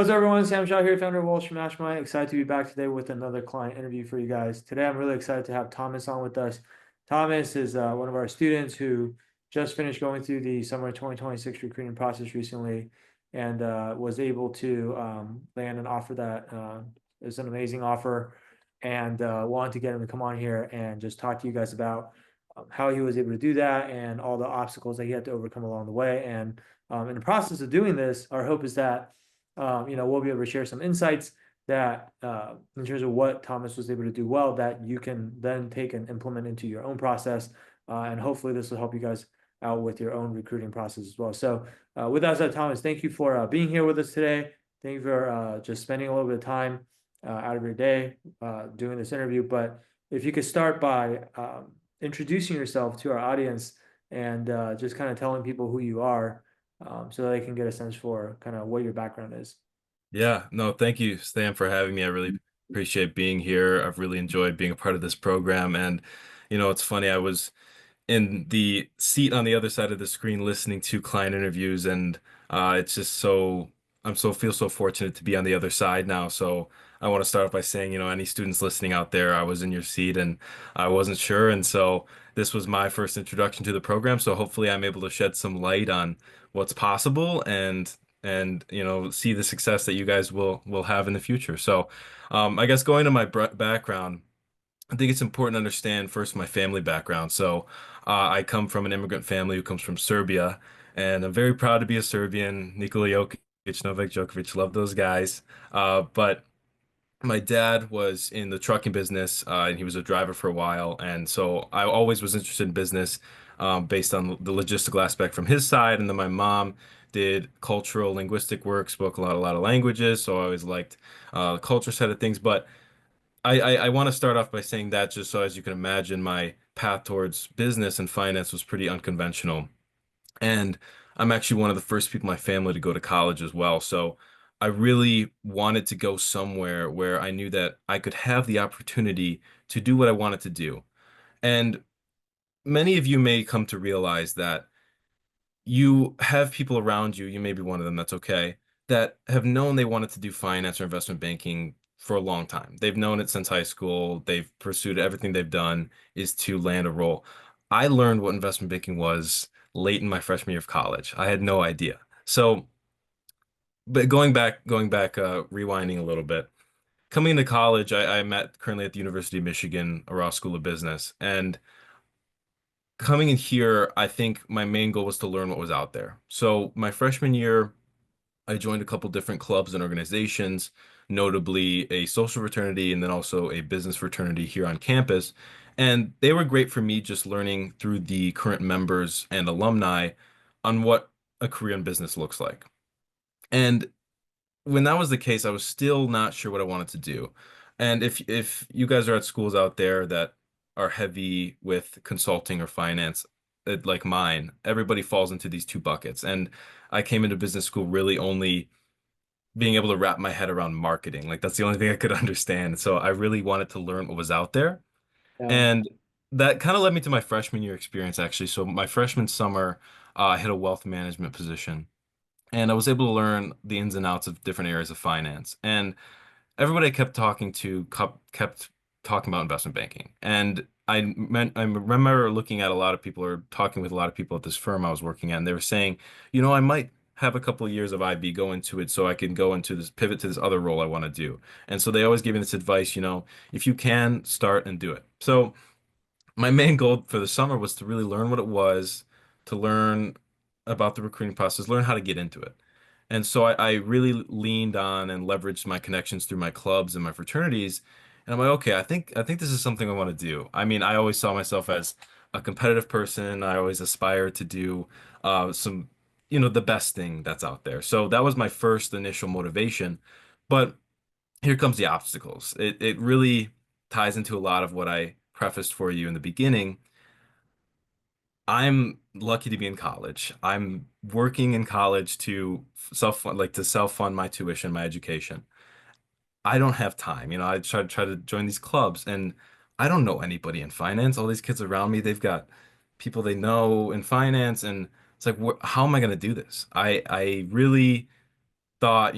what's up, everyone? Sam Shaw here, founder of Wall Street Mastermind. Excited to be back today with another client interview for you guys. Today, I'm really excited to have Thomas on with us. Thomas is one of our students who just finished going through the summer 2026 recruiting process recently and was able to land an offer that is an amazing offer and wanted to get him to come on here and just talk to you guys about how he was able to do that and all the obstacles that he had to overcome along the way. And in the process of doing this, our hope is that we'll be able to share some insights that in terms of what Thomas was able to do well that you can then take and implement into your own process. And hopefully this will help you guys out with your own recruiting process as well. So with that said, Thomas, thank you for being here with us today. Thank you for just spending a little bit of time out of your day doing this interview. But if you could start by introducing yourself to our audience and just kind of telling people who you are so that they can get a sense for kind of what your background is. Yeah, no, thank you, Stan, for having me. I really appreciate being here. I've really enjoyed being a part of this program. And, it's funny, I was in the seat on the other side of the screen listening to client interviews, and it's just feel so fortunate to be on the other side now. So I want to start off by saying, any students listening out there, I was in your seat and I wasn't sure. And so this was my first introduction to the program. So hopefully I'm able to shed some light on what's possible and see the success that you guys will have in the future. So I guess going to my background, I think it's important to understand first my family background. So I come from an immigrant family who comes from Serbia, and I'm very proud to be a Serbian. Nikola Jokic, Novak Djokovic, love those guys. But my dad was in the trucking business, and he was a driver for a while, and so I always was interested in business, based on the logistical aspect from his side. And then my mom did cultural linguistic work, spoke a lot of languages, so I always liked the culture side of things. But I want to start off by saying that just so as you can imagine, my path towards business and finance was pretty unconventional. And I'm actually one of the first people in my family to go to college as well. So I really wanted to go somewhere where I knew that I could have the opportunity to do what I wanted to do. And many of you may come to realize that you have people around you, you may be one of them, that's okay, that have known they wanted to do finance or investment banking for a long time. They've known it since high school. They've pursued everything they've done is to land a role. I learned what investment banking was late in my freshman year of college. I had no idea. So, but rewinding a little bit. Coming into college, I met currently at the University of Michigan, a Ross School of Business. And coming in here, I think my main goal was to learn what was out there. So my freshman year, I joined a couple different clubs and organizations, notably a social fraternity and then also a business fraternity here on campus. And they were great for me just learning through the current members and alumni on what a career in business looks like. And when that was the case, I was still not sure what I wanted to do. And if you guys are at schools out there that are heavy with consulting or finance, like mine, everybody falls into these two buckets. And I came into business school really only being able to wrap my head around marketing. Like that's the only thing I could understand. So I really wanted to learn what was out there. Yeah. And that kind of led me to my freshman year experience, actually. So my freshman summer, I had a wealth management position and I was able to learn the ins and outs of different areas of finance. And everybody I kept talking to kept talking about investment banking. And I remember looking at a lot of people or talking with a lot of people at this firm I was working at, and they were saying, I might have a couple of years of IB go into it so I can go into this pivot to this other role I want to do. And so they always gave me this advice, if you can start and do it. So my main goal for the summer was to really learn what it was, to learn about the recruiting process, learn how to get into it. And so I really leaned on and leveraged my connections through my clubs and my fraternities. And I'm like, okay, I think this is something I want to do. I mean, I always saw myself as a competitive person. I always aspired to do some, the best thing that's out there. So that was my first initial motivation. But here comes the obstacles. It really ties into a lot of what I prefaced for you in the beginning. I'm lucky to be in college. I'm working in college to self fund my tuition, my education. I don't have time. I try to join these clubs and I don't know anybody in finance. All these kids around me, they've got people they know in finance and it's like how am I going to do this? I really thought,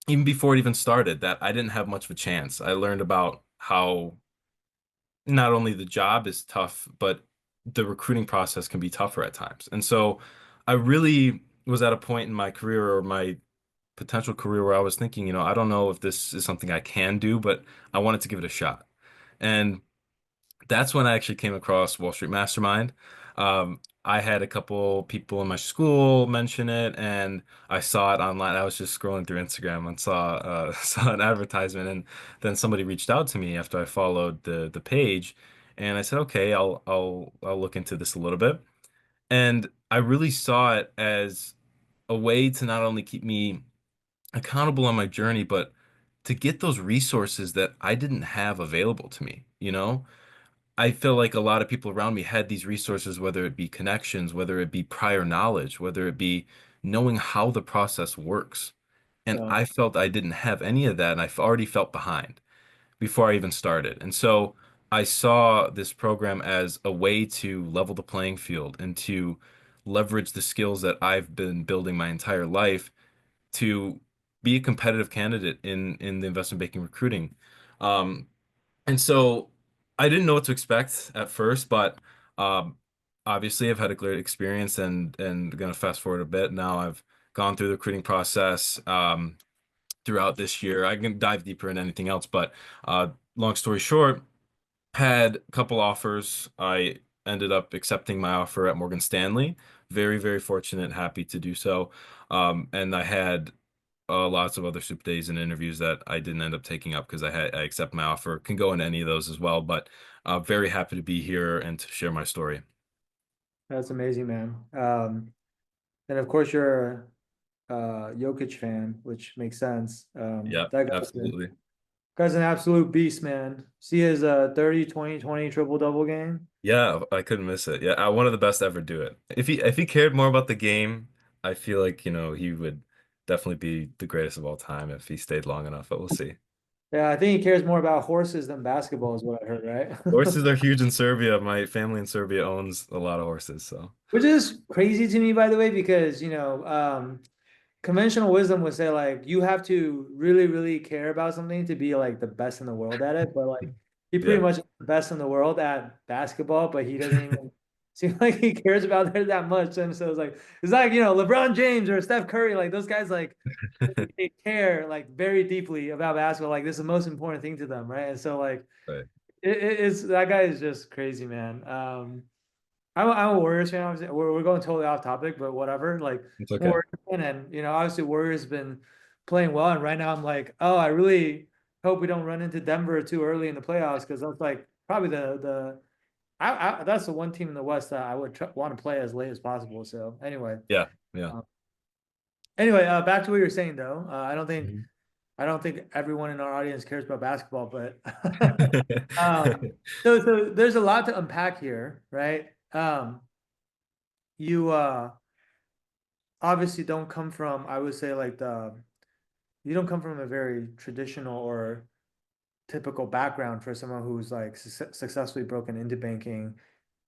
even before it even started, that I didn't have much of a chance. I learned about how not only the job is tough, but the recruiting process can be tougher at times. And so I really was at a point in my career or my potential career where I was thinking, I don't know if this is something I can do, but I wanted to give it a shot. And that's when I actually came across Wall Street Mastermind. I had a couple people in my school mention it, and I saw it online. I was just scrolling through Instagram and saw saw an advertisement, and then somebody reached out to me after I followed the page, and I said, okay, I'll look into this a little bit. And I really saw it as a way to not only keep me accountable on my journey, but to get those resources that I didn't have available to me, you know? I feel like a lot of people around me had these resources, whether it be connections, whether it be prior knowledge, whether it be knowing how the process works. And Yeah. I felt I didn't have any of that, and already felt behind before I even started. And so I saw this program as a way to level the playing field and to leverage the skills that I've been building my entire life to be a competitive candidate in the investment banking recruiting. Um, and so I didn't know what to expect at first, but um, obviously I've had a great experience and gonna fast forward a bit. Now I've gone through the recruiting process throughout this year. I can dive deeper in anything else, but long story short, had a couple offers. I ended up accepting my offer at Morgan Stanley. Very, very fortunate, happy to do so. And I had lots of other soup days and interviews that I didn't end up taking up because I accept my offer. Can go into any of those as well, but very happy to be here and to share my story. That's amazing, man. And of course you're a Jokic fan, which makes sense. Yeah, That absolutely. guy's an absolute beast, man. See his 30, 20, 20 triple double game. Yeah, I couldn't miss it. Yeah, one of the best to ever do it. If he cared more about the game, I feel like, he would definitely be the greatest of all time if he stayed long enough, but we'll see. Yeah, I think he cares more about horses than basketball, is what I heard, right? Horses are huge in Serbia. My family in Serbia owns a lot of horses, so Which is crazy to me, by the way, because conventional wisdom would say like you have to really, really care about something to be like the best in the world at it. But like he pretty yeah. much is the best in the world at basketball, but he doesn't even seem like he cares about it that much. And so it's like, LeBron James or Steph Curry, like those guys like they care like very deeply about basketball. Like this is the most important thing to them, right? And so like Right. it's that guy is just crazy, man. I'm a Warriors fan. Obviously, we're going totally off topic, but whatever. Like, It's I'm a okay. Warriors fan, and obviously, Warriors been playing well, and right now, I'm like, oh, I really hope we don't run into Denver too early in the playoffs because that's like probably that's the one team in the West that I would want to play as late as possible. So Yeah. Yeah. uh, back to what you're saying though. Mhm. I don't think everyone in our audience cares about basketball, but um, so there's a lot to unpack here, right? You obviously don't come from, I would say, like you don't come from a very traditional or typical background for someone who's like successfully broken into banking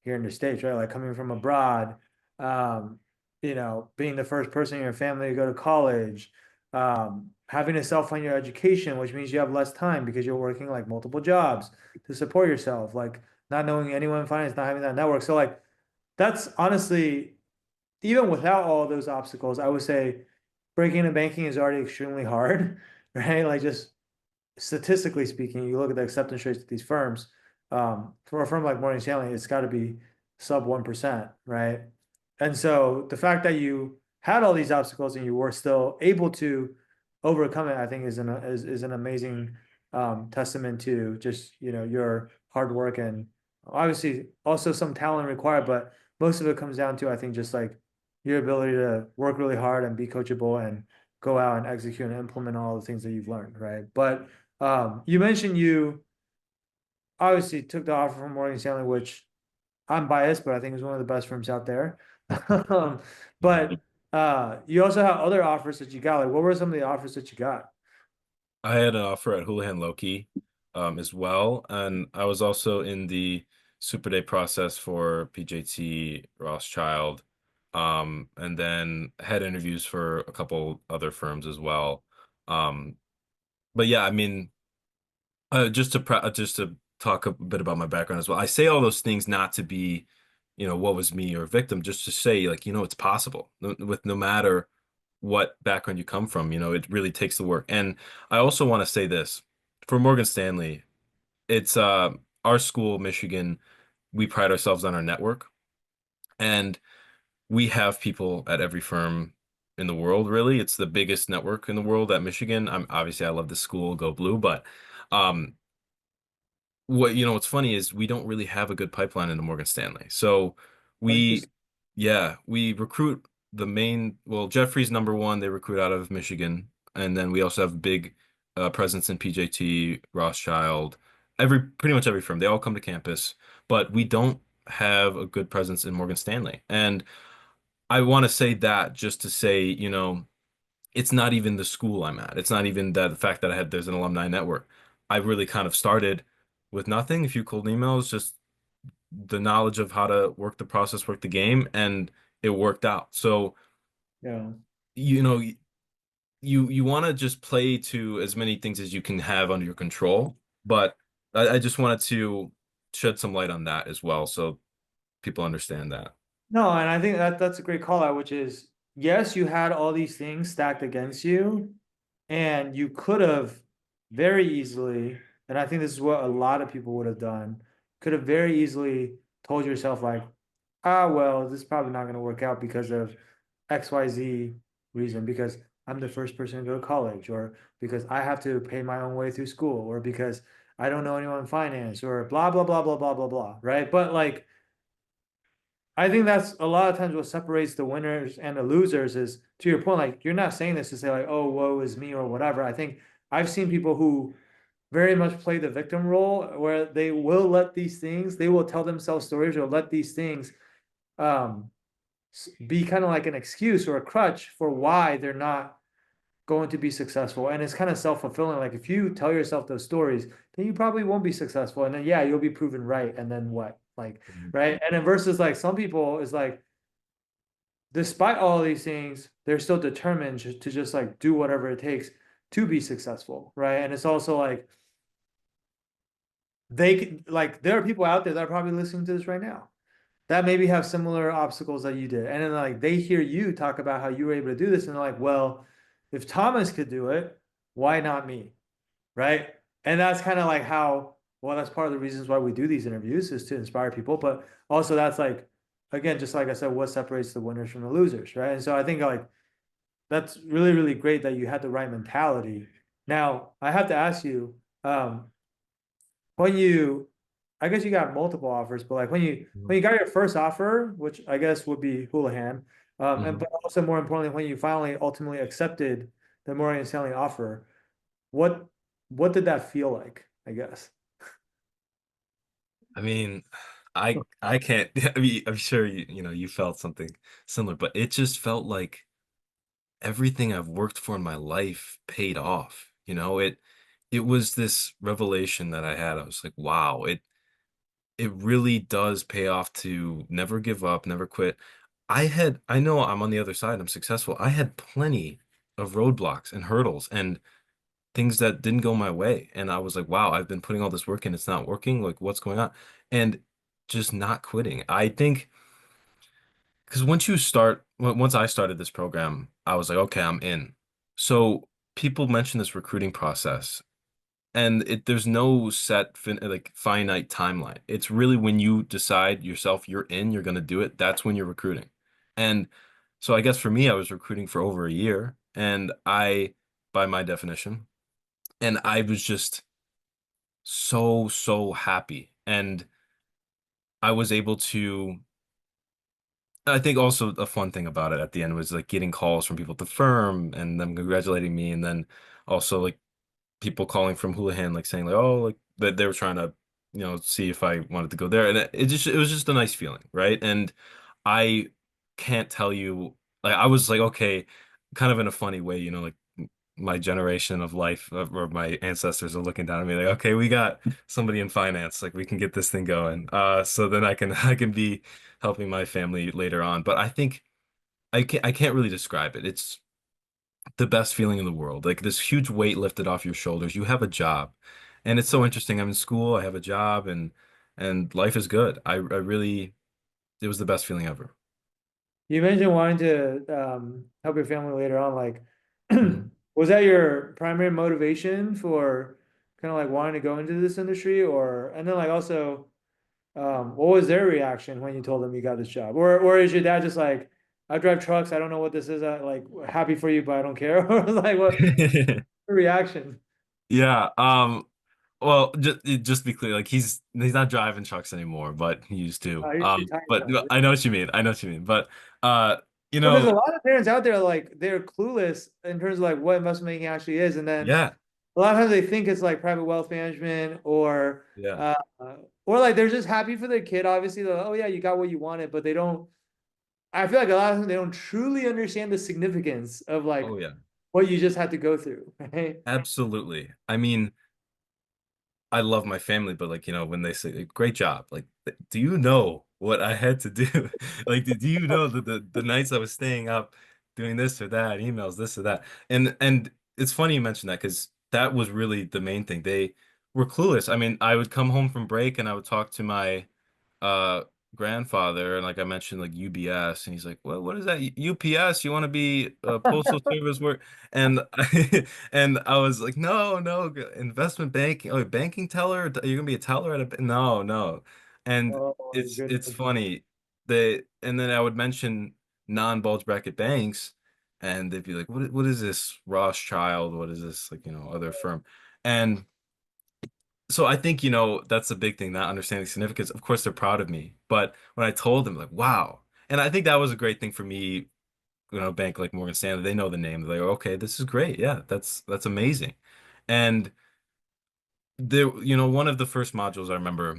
here in the States, right? Like coming from abroad, um, being the first person in your family to go to college, having to self-fund your education, which means you have less time because you're working like multiple jobs to support yourself, like not knowing anyone in finance, not having that network. So like that's honestly even without all those obstacles, I would say breaking into banking is already extremely hard, right? Like just statistically speaking, you look at the acceptance rates of these firms, for a firm like Morgan Stanley, it's got to be sub 1%, right? And so the fact that you had all these obstacles and you were still able to overcome it, I think is an amazing testament to just, your hard work and obviously also some talent required, but most of it comes down to, I think, just like your ability to work really hard and be coachable and go out and execute and implement all the things that you've learned, right? But you mentioned you obviously took the offer from Morgan Stanley, which I'm biased, but I think is one of the best firms out there. um, but you also have other offers that you got. Like, what were some of the offers that you got? I had an offer at Houlihan Lokey as well, and I was also in the Super Day process for PJT Rothschild, and then had interviews for a couple other firms as well. Um, but yeah, I mean, just to talk a bit about my background as well. I say all those things not to be, what was me or victim, just to say like, it's possible with no matter what background you come from, it really takes the work. And I also want to say this for Morgan Stanley, it's our school, Michigan, we pride ourselves on our network. And we have people at every firm in the world, really. It's the biggest network in the world at Michigan. I love the school, go blue, but um what's funny is we don't really have a good pipeline in the Morgan Stanley. So we Interesting. yeah, we recruit Jeffrey's number one, they recruit out of Michigan. And then we also have big presence in PJT, Rothschild, pretty much every firm. They all come to campus, but we don't have a good presence in Morgan Stanley. And I want to say that just to say, it's not even the school I'm at. It's not even that the fact that there's an alumni network. I really kind of started with nothing, a few cold emails, just the knowledge of how to work the process, work the game, and it worked out. So, Yeah. you know, you want to just play to as many things as you can have under your control, but I just wanted to shed some light on that as well, so people understand that. No, and I think that that's a great call out, which is yes, you had all these things stacked against you, and you could have very easily, and I think this is what a lot of people would have done, could have very easily told yourself like, ah, well, this is probably not going to work out because of XYZ reason, because I'm the first person to go to college, or because I have to pay my own way through school, or because I don't know anyone in finance, or blah blah blah blah blah blah blah, right? But like I think that's a lot of times what separates the winners and the losers is to your point, like you're not saying this to say like, oh, woe is me or whatever. I think I've seen people who very much play the victim role where they will let these things, they will tell themselves stories or let these things um be kind of like an excuse or a crutch for why they're not going to be successful. And it's kind of self-fulfilling. Like if you tell yourself those stories, then you probably won't be successful. And then yeah, you'll be proven right. And then what? Like, right. And then versus like some people is like, despite all these things, they're still determined to just like do whatever it takes to be successful. Right. And it's also like they can like there are people out there that are probably listening to this right now that maybe have similar obstacles that you did. And then like they hear you talk about how you were able to do this, and they're like, well, if Thomas could do it, why not me? Right? And that's kind of like how, well, that's part of the reasons why we do these interviews is to inspire people, but also that's like, again, just like I said, what separates the winners from the losers, right? And so I think like that's really, really great that you had the right mentality. Now, I have to ask you, when you, I guess you got multiple offers, but like when you got your first offer, which I guess would be Houlihan, and Mhm. but also more importantly, when you finally ultimately accepted the Morgan Stanley offer, what what did that feel like? I guess. I mean, I can't. I mean, I'm sure you felt something similar, but it just felt like everything I've worked for in my life paid off. It was this revelation that I had. I was like, wow, it really does pay off to never give up, never quit. I know I'm on the other side, I'm successful. I had plenty of roadblocks and hurdles and things that didn't go my way. And I was like, wow, I've been putting all this work in, it's not working. Like, what's going on? And just not quitting. I think because once I started this program, I was like, okay, I'm in. So people mention this recruiting process, and there's no finite timeline. It's really when you decide yourself you're in, you're gonna do it. That's when you're recruiting. And so I guess for me, I was recruiting for over a year, and by my definition, and I was just so happy. And I was able to, I think also a fun thing about it at the end was like getting calls from people at the firm and them congratulating me. And then also like people calling from Houlihan, like saying like, oh, like that they were trying to, see if I wanted to go there. And it was just a nice feeling, right? And I can't tell you, like, I was like, okay, kind of in a funny way, like my generation of life or my ancestors are looking down at me like, okay, we got somebody in finance, like we can get this thing going. So then I can be helping my family later on. But I think I can't really describe it. the best feeling in the world. Like this huge weight lifted off your shoulders. You have a job. And it's so Yeah. interesting. I'm in school, I have a job and life is good. I really it was the best feeling ever. You mentioned wanting to help your family later on. Like, Mhm. was that your primary motivation for kind of like wanting to go into this industry, or and then like also, what was their reaction when you told them you got this job, or is your dad just like, I drive trucks, I don't know what this is, like happy for you, but I don't care, or like what reaction? Yeah, well, just to be clear, like he's not driving trucks anymore, but he used to. He's retired But now. I know what you mean. I know what you mean. But uh, you Well, there's know, a lot of parents out there like they're clueless in terms of like what investment banking actually is, and then yeah, a lot of times they think it's like private wealth management yeah. uh or like they're just happy for their kid. Obviously, they're like, oh yeah, you got what you wanted, but they don't. I feel like a lot of them they don't truly understand the significance of like Oh yeah. what you just had to go through, right? Absolutely. I mean, I love my family, but like, when they say like, great job, like, do you know what I had to do? Like, do you know the nights I was staying up doing this or that, emails, this or that? And it's funny you mentioned that because that was really the main thing. They were clueless. I mean, I would come home from break and I would talk to my uh grandfather and like I mentioned like UBS and he's like, "Well, what is that? UPS? You want to be a postal service work?" And and I was like, "No, no, investment banking. Oh, banking teller? You're gonna be a teller at a no, no." And Oh my it's goodness. funny. And then I would mention non-bulge bracket banks and they'd be like, what is this Rothschild? What is this like, other firm?" And so I think, that's a big thing, not understanding significance. Of course, they're proud of me. But when I told them, like, wow. And I think that was a great thing for me, a bank like Morgan Stanley, they know the name. They're like, okay, this is great. Yeah, that's amazing. And one of the first modules I remember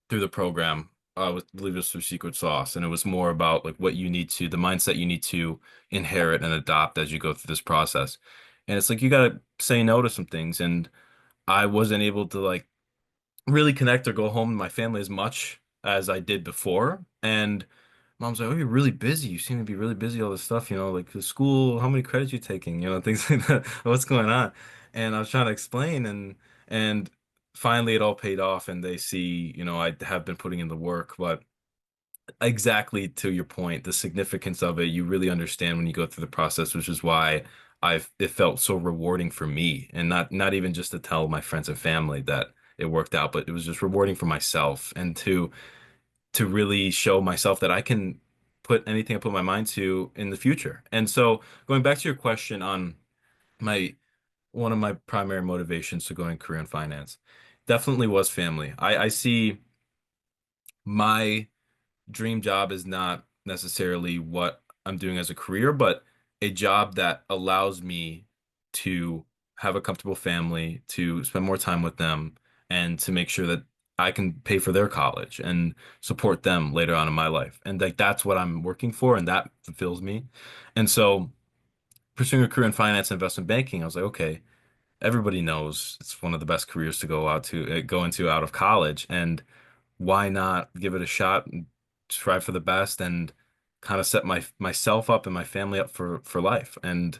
through the program, I believe it was through Secret Sauce, and it was more about like the mindset you need to inherit and adopt as you go through this process. And it's like you gotta say no to some things. And I wasn't able to like really connect or go home to my family as much as I did before. And mom's like, "Oh, you're really busy. You seem to be really busy, all this stuff, like the school, how many credits you taking, things like that. What's going on?" And I was trying to explain and finally it all paid off and they see, I have been putting in the work, but exactly to your point, the significance of it, you really understand when you go through the process, which is why it felt so rewarding for me and not even just to tell my friends and family that it worked out, but it was just rewarding for myself and to really show myself that I can put anything I put my mind to in the future. And so going back to your question on my one of my primary motivations to going career in finance definitely was family. I see my dream job is not necessarily what I'm doing as a career, but a job that allows me to have a comfortable family, to spend more time with them, and to make sure that I can pay for their college and support them later on in my life. And like that's what I'm working for, and that fulfills me. And so pursuing a career in finance and investment banking, I was like, okay, everybody knows it's one of the best careers to go into out of college, and why not give it a shot and strive for the best and kind of set myself up and my family up for life. And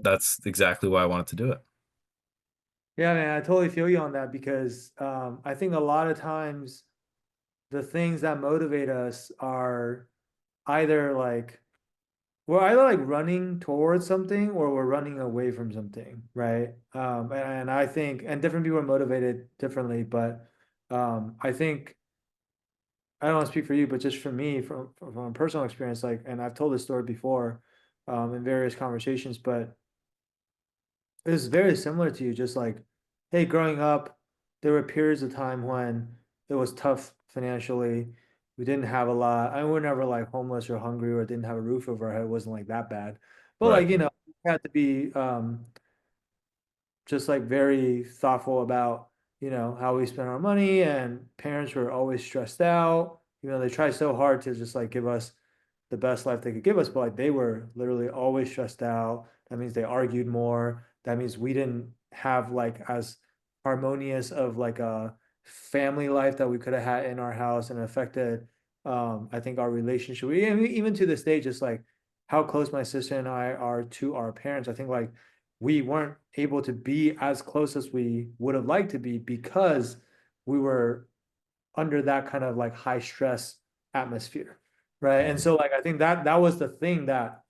that's exactly why I wanted to do it. Yeah, man, I totally feel you on that because I think a lot of times the things that motivate us are either like we're either like running towards something or we're running away from something, right? And I think, and different people are motivated differently, but I think I don't want to speak for you, but just for me, from personal experience, like, and I've told this story before, in various conversations, but it's very similar to you. Just like, hey, growing up, there were periods of time when it was tough financially. We didn't have a lot. I mean, we were never like homeless or hungry or didn't have a roof over our head. It wasn't like that bad. But Right. like, we had to be just like very thoughtful about, how we spend our money. And parents were always stressed out. They try so hard to just like give us the best life they could give us, but like they were literally always stressed out. That means they argued more. That means we didn't have like as harmonious of like a family life that we could have had in our house, and it affected I think our relationship. Even to this day, just like how close my sister and I are to our parents. I think like we weren't able to be as close as we would have liked to be because we were under that kind of like high stress atmosphere, right? And Mhm. so like I think that was the thing that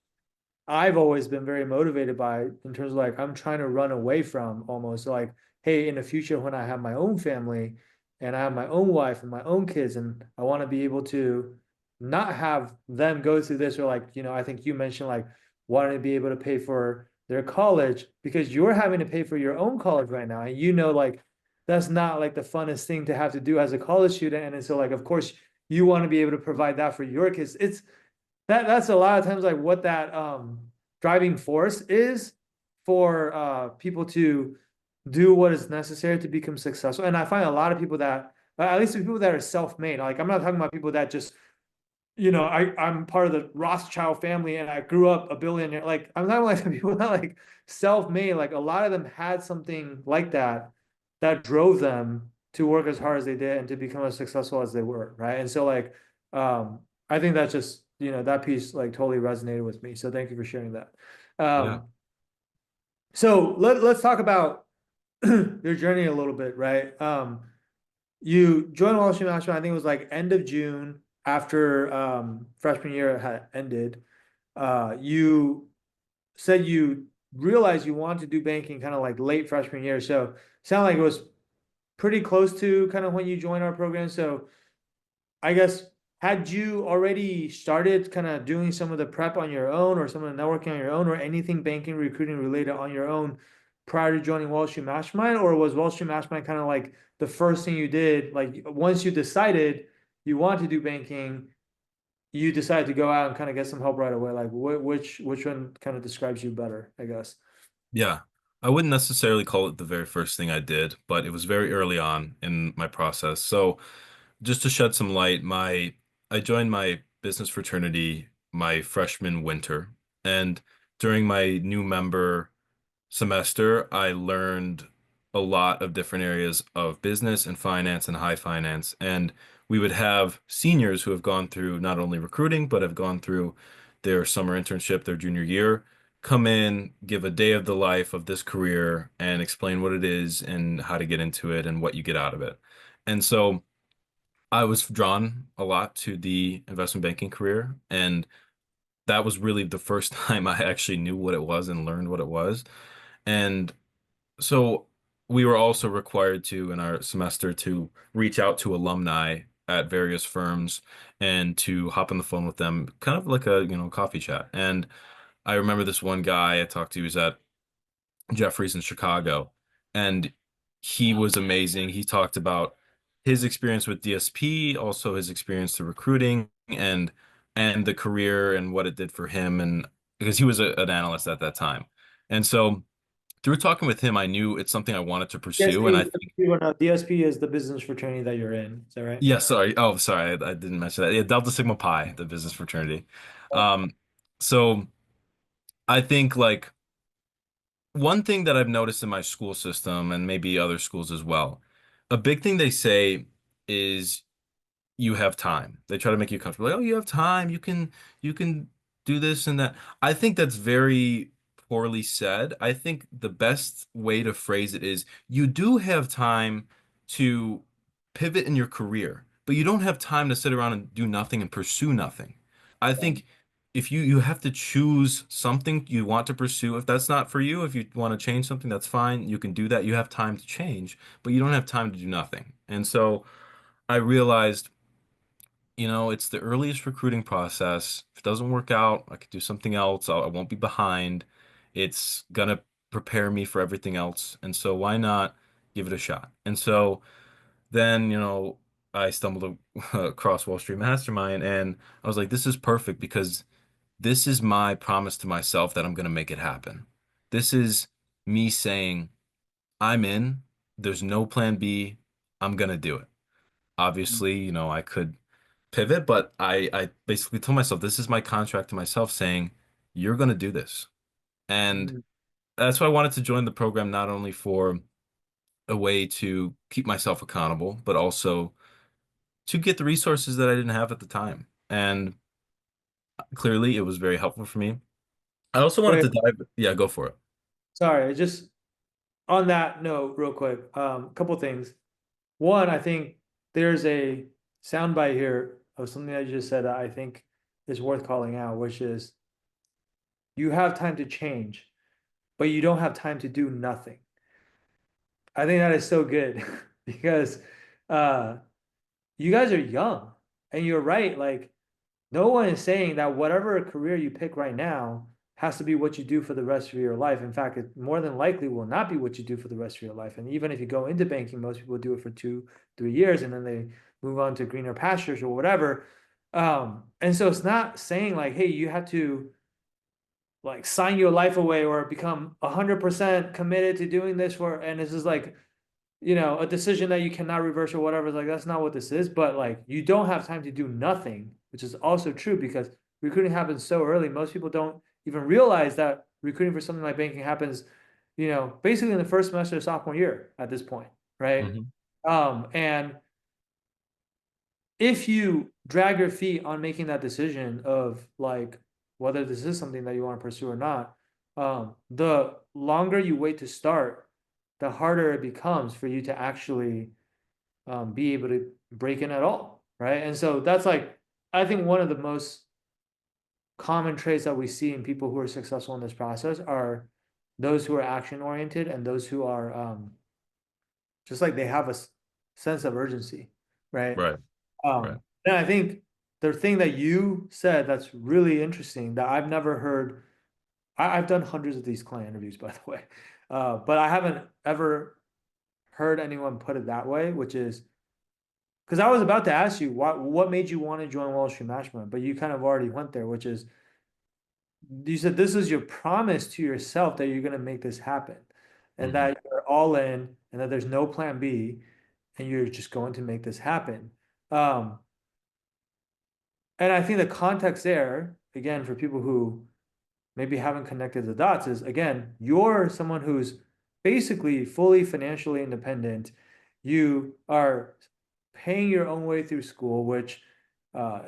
I've always been very motivated by in terms of like I'm trying to run away from almost like, hey, in the future when I have my own family and I have my own wife and my own kids, and I want to be able to not have them go through this, or like, I think you mentioned like wanting to be able to pay for their college because you're having to pay for your own college right now. And like that's not like the funnest thing to have to do as a college student. And so like of course you want to be able to provide that for your kids. It's that's a lot of times like what that driving force is for people to do what is necessary to become successful. And I find a lot of people that at least the people that are self-made, like I'm not talking about people that just I'm part of the Rothschild family and I grew up a billionaire. Like I'm talking like the people that like self-made, like a lot of them had something like that that drove them to work as hard as they did and to become as successful as they were, right? And so like I think that's just, that piece like totally resonated with me. So thank you for sharing that. Yeah. So let's talk about your journey a little bit, right? You joined Wall Street Mastermind, I think it was like end of June after freshman year had ended. You said you realized you wanted to do banking kind of like late freshman year. So sound like it was pretty close to kind of when you joined our program. So I guess had you already started kind of doing some of the prep on your own or some of the networking on your own or anything banking recruiting related on your own prior to joining Wall Street Mastermind, or was Wall Street Mastermind kind of like the first thing you did? Like once you decided you want to do banking, you decided to go out and kind of get some help right away. Like which one kind of describes you better, I guess. Yeah. I wouldn't necessarily call it the very first thing I did, but it was very early on in my process. So just to shed some light, I joined my business fraternity my freshman winter, and during my new member semester, I learned a lot of different areas of business and finance and high finance. And we would have seniors who have gone through not only recruiting, but have gone through their summer internship, their junior year, come in, give a day of the life of this career and explain what it is and how to get into it and what you get out of it. And so I was drawn a lot to the investment banking career. And that was really the first time I actually knew what it was and learned what it was. And so we were also required to, in our semester, to reach out to alumni at various firms and to hop on the phone with them, kind of like a, coffee chat. And I remember this one guy I talked to, he was at Jeffries in Chicago, and he was amazing. He talked about his experience with DSP, also his experience through recruiting and the career and what it did for him, and because he was an analyst at that time. And so through talking with him, I knew it's something I wanted to pursue. And I DSP, think, DSP is the business fraternity that you're in. Is that right? yeah, sorry. Oh, sorry. I didn't mention that. Yeah, Delta Sigma Pi, the business fraternity. Um, so I think like one thing that I've noticed in my school system and maybe other schools as well, a big thing they say is you have time. They try to make you comfortable. Like, oh, you have time. You can do this and that. I think that's very poorly said. I think the best way to phrase it is you do have time to pivot in your career, but you don't have time to sit around and do nothing and pursue nothing. I think if you have to choose something you want to pursue, if that's not for you, if you want to change something, that's fine. You can do that. You have time to change, but you don't have time to do nothing. And so I realized it's the earliest recruiting process. If it doesn't work out, I could do something else. I won't be behind. It's gonna prepare me for everything else. And so why not give it a shot? And so then, I stumbled across Wall Street Mastermind and I was like, this is perfect because this is my promise to myself that I'm gonna make it happen. This is me saying, I'm in. There's no plan B. I'm gonna do it. Obviously, I could pivot, but I basically told myself this is my contract to myself saying you're going to do this. And Mhm. that's why I wanted to join the program, not only for a way to keep myself accountable, but also to get the resources that I didn't have at the time. And clearly it was very helpful for me. I also wanted Wait, to dive, yeah, go for it. sorry, just on that note, real quick, a couple things. One, I think there's a soundbite here of something that you just said that I think is worth calling out, which is you have time to change, but you don't have time to do nothing. I think that is so good because uh you guys are young and you're right. Like, no one is saying that whatever career you pick right now has to be what you do for the rest of your life. In fact, it more than likely will not be what you do for the rest of your life. And even if you go into banking, most people do it for 2, 3 years and then they move on to greener pastures or whatever. And so it's not saying like, hey, you have to like sign your life away or become 100% committed to doing this for, and this is like, a decision that you cannot reverse or whatever. Like, that's not what this is. But like, you don't have time to do nothing, which is also true because recruiting happens so early. Most people don't even realize that recruiting for something like banking happens, basically in the first semester of sophomore year at this point, right? Hmm. And if you drag your feet on making that decision of like whether this is something that you want to pursue or not, the longer you wait to start, the harder it becomes for you to actually be able to break in at all, right? And so that's like, I think one of the most common traits that we see in people who are successful in this process are those who are action oriented and those who are just like they have a sense of urgency, right? Right, right. And I think the thing that you said that's really interesting that I've never heard, I've done hundreds of these client interviews, by the way, but I haven't ever heard anyone put it that way, which is because I was about to ask you what made you want to join Wall Street Management, but you kind of already went there, which is you said this is your promise to yourself that you're going to make this happen and Hmm. that you're all in and that there's no plan B and you're just going to make this happen. Um, and I think the context there, again, for people who maybe haven't connected the dots is again, you're someone who's basically fully financially independent. You are paying your own way through school, which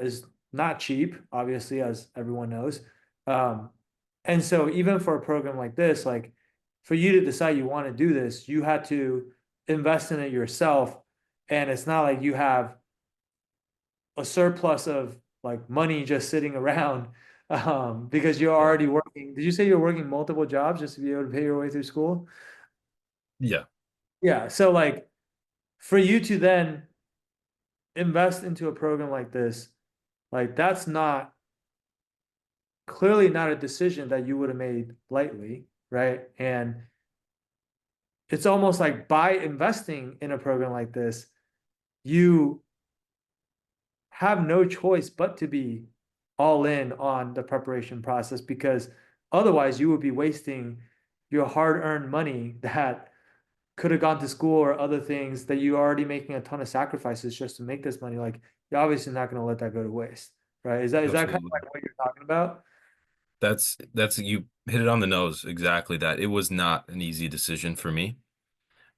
is not cheap, obviously, as everyone knows. Um, and so, even for a program like this, like for you to decide you want to do this, you had to invest in it yourself. And it's not like you have a surplus of like money just sitting around because you're Yeah. already working. Did you say you're working multiple jobs just to be able to pay your way through school? Yeah. Yeah. So like for you to then invest into a program like this, like that's not clearly not a decision that you would have made lightly, right? And it's almost like by investing in a program like this, you have no choice but to be all in on the preparation process because otherwise you would be wasting your hard-earned money that could have gone to school or other things that you're already making a ton of sacrifices just to make this money. Like you're obviously not going to let that go to waste, right? Is that kind of Absolutely. like what you're talking about? That's you hit it on the nose, exactly that. It was not an easy decision for me.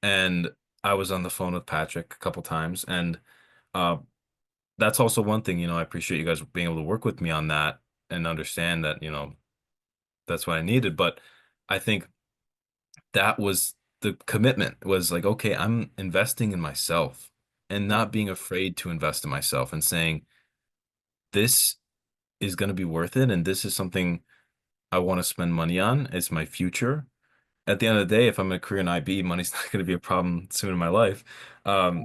And I was on the phone with Patrick a couple times, and uh that's also one thing, I appreciate you guys being able to work with me on that and understand that, that's what I needed. But I think that was the commitment was like, okay, I'm investing in myself and Yeah. not being afraid to invest in myself and saying this is going to be worth it and this is something I want to spend money on. It's my future. At the end of the day, if I'm a career in IB, money's not going to be a problem soon in my life.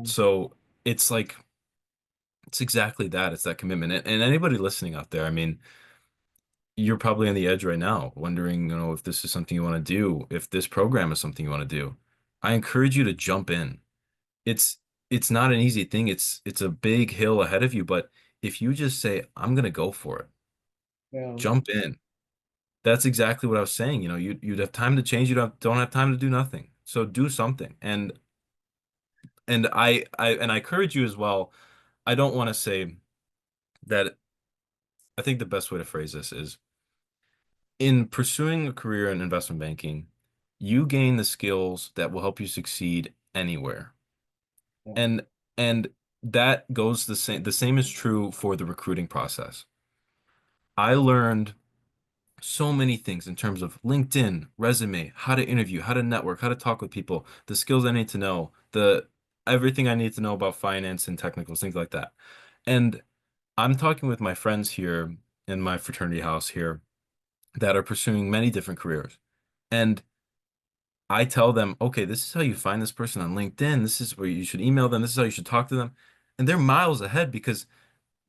So it's like it's exactly that. It's that commitment. And anybody listening out there, I mean, you're probably on the edge right now, wondering, if this is something you want to do, if this program is something you want to do. I encourage you to jump in. It's it's not an easy thing. It's a big hill ahead of you, but if you just say, I'm gonna go for it, Yeah. jump in. That's exactly what I was saying. You'd have time to change. You don't have time to do nothing. So do something. And I encourage you as well. I don't want to say that I think the best way to phrase this is in pursuing a career in investment banking, you gain the skills that will help you succeed anywhere. Yeah. And and that goes the same is true for the recruiting process. I learned so many things in terms of LinkedIn, resume, how to interview, how to network, how to talk with people, the skills I need to know, the everything I need to know about finance and technicals, things like that. And I'm talking with my friends here in my fraternity house here that are pursuing many different careers. And I tell them, okay, this is how you find this person on LinkedIn. This is where you should email them. This is how you should talk to them. And they're miles ahead because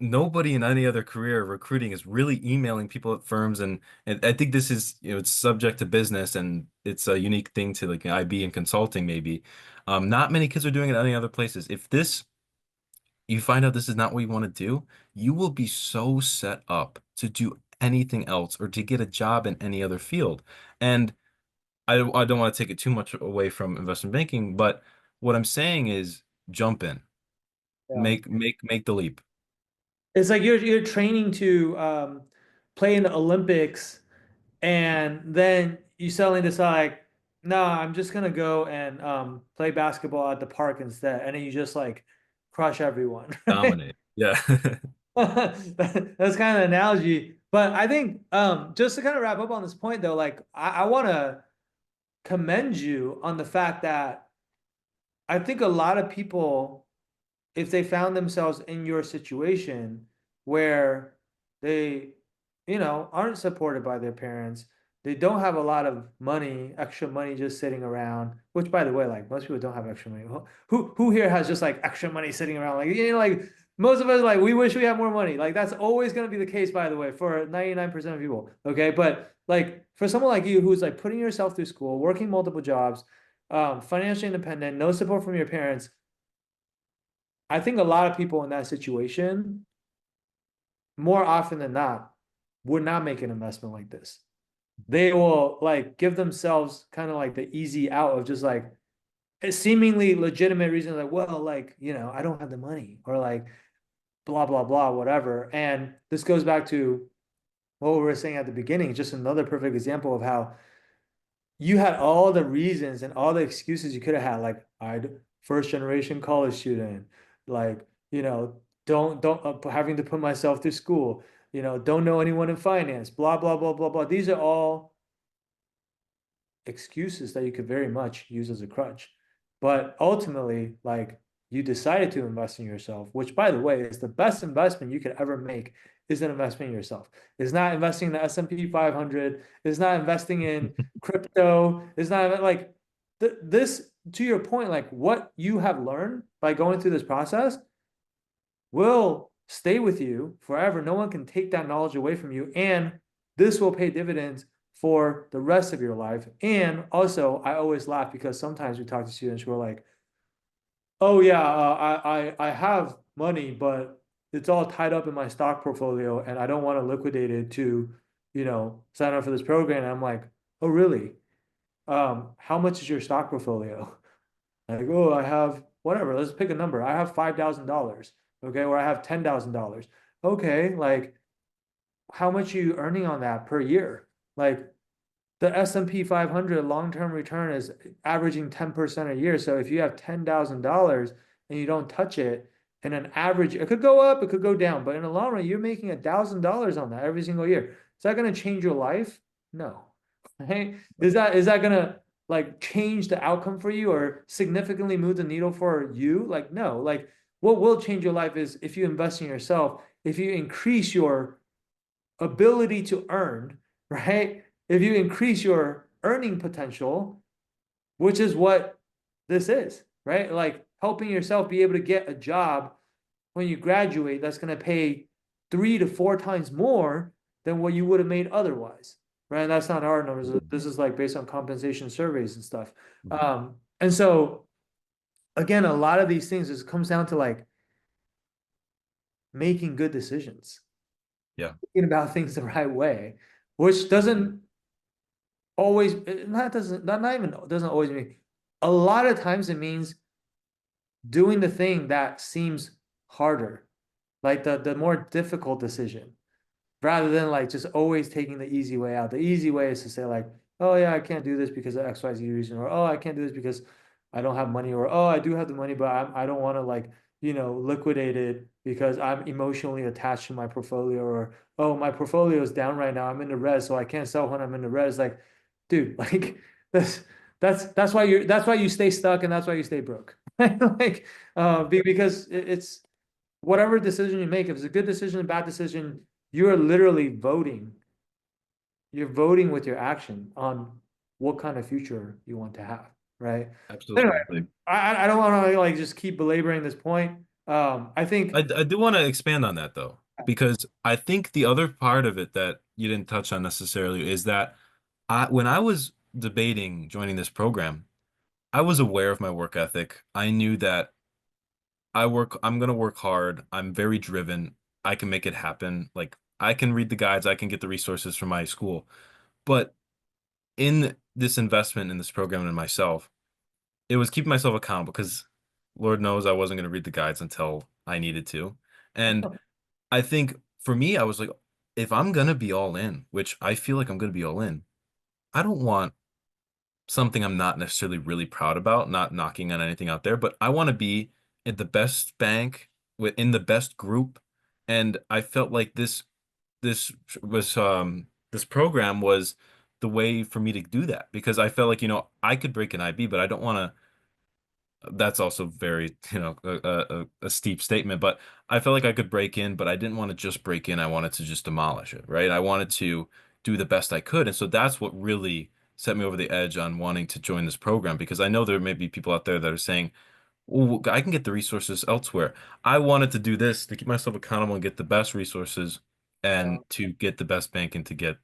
nobody in any other career recruiting is really emailing people at firms. And I think this is, it's subject to business and it's a unique thing to like IB and consulting maybe. Not many kids are doing it any other places. If this you find out this is not what you want to do, you will be so set up to do anything else or to get a job in any other field. And I don't want to take it too much away from investment banking, but what I'm saying is jump in, Yeah. make the leap. It's like you're training to play in the Olympics, and then you suddenly decide, no, I'm just gonna go and play basketball at the park instead, and then you just like crush everyone, right? Dominate. Yeah. That's kind of an analogy. But I think just to kind of wrap up on this point though, like I want to commend you on the fact that I think a lot of people, if they found themselves in your situation where they, aren't supported by their parents, they don't have a lot of money, extra money just sitting around, which by the way, like most people don't have extra money. Who here has just like extra money sitting around? Like, like most of us like we wish we had more money. Like that's always going to be the case, by the way, for 99% of people. Okay. But like for someone like you who's like putting yourself through school, working multiple jobs, financially independent, no support from your parents, I think a lot of people in that situation, more often than not, would not make an investment like this. They will like give themselves kind of like the easy out of just like a seemingly legitimate reason, like, well, like, I don't have the money or like blah, blah, blah, whatever. And this goes back to what we were saying at the beginning, just another perfect example of how you had all the reasons and all the excuses you could have had, like I'd first generation college student, like, don't having to put myself through school, don't know anyone in finance, blah, blah, blah, blah, blah. These are all excuses that you could very much use as a crutch. But ultimately, like you decided to invest in yourself, which by the way is the best investment you could ever make is an investment in yourself. It's not investing in the S&P 500, it's not investing in crypto, it's not like this to your point, like what you have learned by going through this process will stay with you forever. No one can take that knowledge away from you. And this will pay dividends for the rest of your life. And also, I always laugh because sometimes we talk to students who are like, oh, yeah, I have money, but it's all tied up in my stock portfolio and I don't want to liquidate it to, sign up for this program. And I'm like, oh, really? How much is your stock portfolio? Like, oh, I have whatever. Let's pick a number. I have $5,000. Okay, or I have $10,000. Okay, like how much are you earning on that per year? Like the S&P 500 long-term return is averaging 10% a year. So if you have $10,000 and you don't touch it, in an average, it could go up, it could go down, but in the long run, you're making $1,000 on that every single year. Is that going to change your life? No. Right? Is that gonna like change the outcome for you or significantly move the needle for you? Like, no. Like, what will change your life is if you invest in yourself, if you increase your ability to earn, right? If you increase your earning potential, which is what this is, right? Like helping yourself be able to get a job when you graduate that's going to pay 3 to 4 times more than what you would have made otherwise, right? And that's not our numbers. This is like based on compensation surveys and stuff. And so again, a lot of these things just comes down to like making good decisions, Yeah. thinking about things the right way, which doesn't always not doesn't not even doesn't always mean a lot of times it means doing the thing that seems harder, like the more difficult decision, rather than like just always taking the easy way out. The easy way is to say like, oh yeah, I can't do this because of XYZ reason, or oh, I can't do this because I don't have money, or oh, I do have the money, but I don't want to like, liquidate it because I'm emotionally attached to my portfolio, or oh, my portfolio is down right now. I'm in the red, so I can't sell when I'm in the red. It's like, dude, like that's that's why you stay stuck and that's why you stay broke. Like because it's whatever decision you make, if it's a good decision, a bad decision, you're literally voting. You're voting with your action on what kind of future you want to have, right? Anyway, Absolutely. I don't want to like just keep belaboring this point. I think I do want to expand on that though, because I think the other part of it that you didn't touch on necessarily is that when I was debating joining this program, I was aware of my work ethic. I knew that I'm gonna work hard. I'm very driven. I can make it happen. Like I can read the guides, I can get the resources from my school. But in this investment in this program and in myself, it was keeping myself accountable because Lord knows I wasn't gonna read the guides until I needed to. And I think for me, I was like, if I'm gonna be all in, which I feel like I'm gonna be all in, I don't want something I'm not necessarily really proud about, not knocking on anything out there, but I want to be at the best bank within the best group. And I felt like this was this program was the way for me to do that because I felt like, I could break an IB, but I don't want to that's also very, a steep statement, but I felt like I could break in, but I didn't want to just break in. I wanted to just demolish it, right? I wanted to do the best I could. And so that's what really set me over the edge on wanting to join this program because I know there may be people out there that are saying, well, I can get the resources elsewhere. I wanted to do this to keep myself accountable and get the best resources yeah. and to get the best bank and to get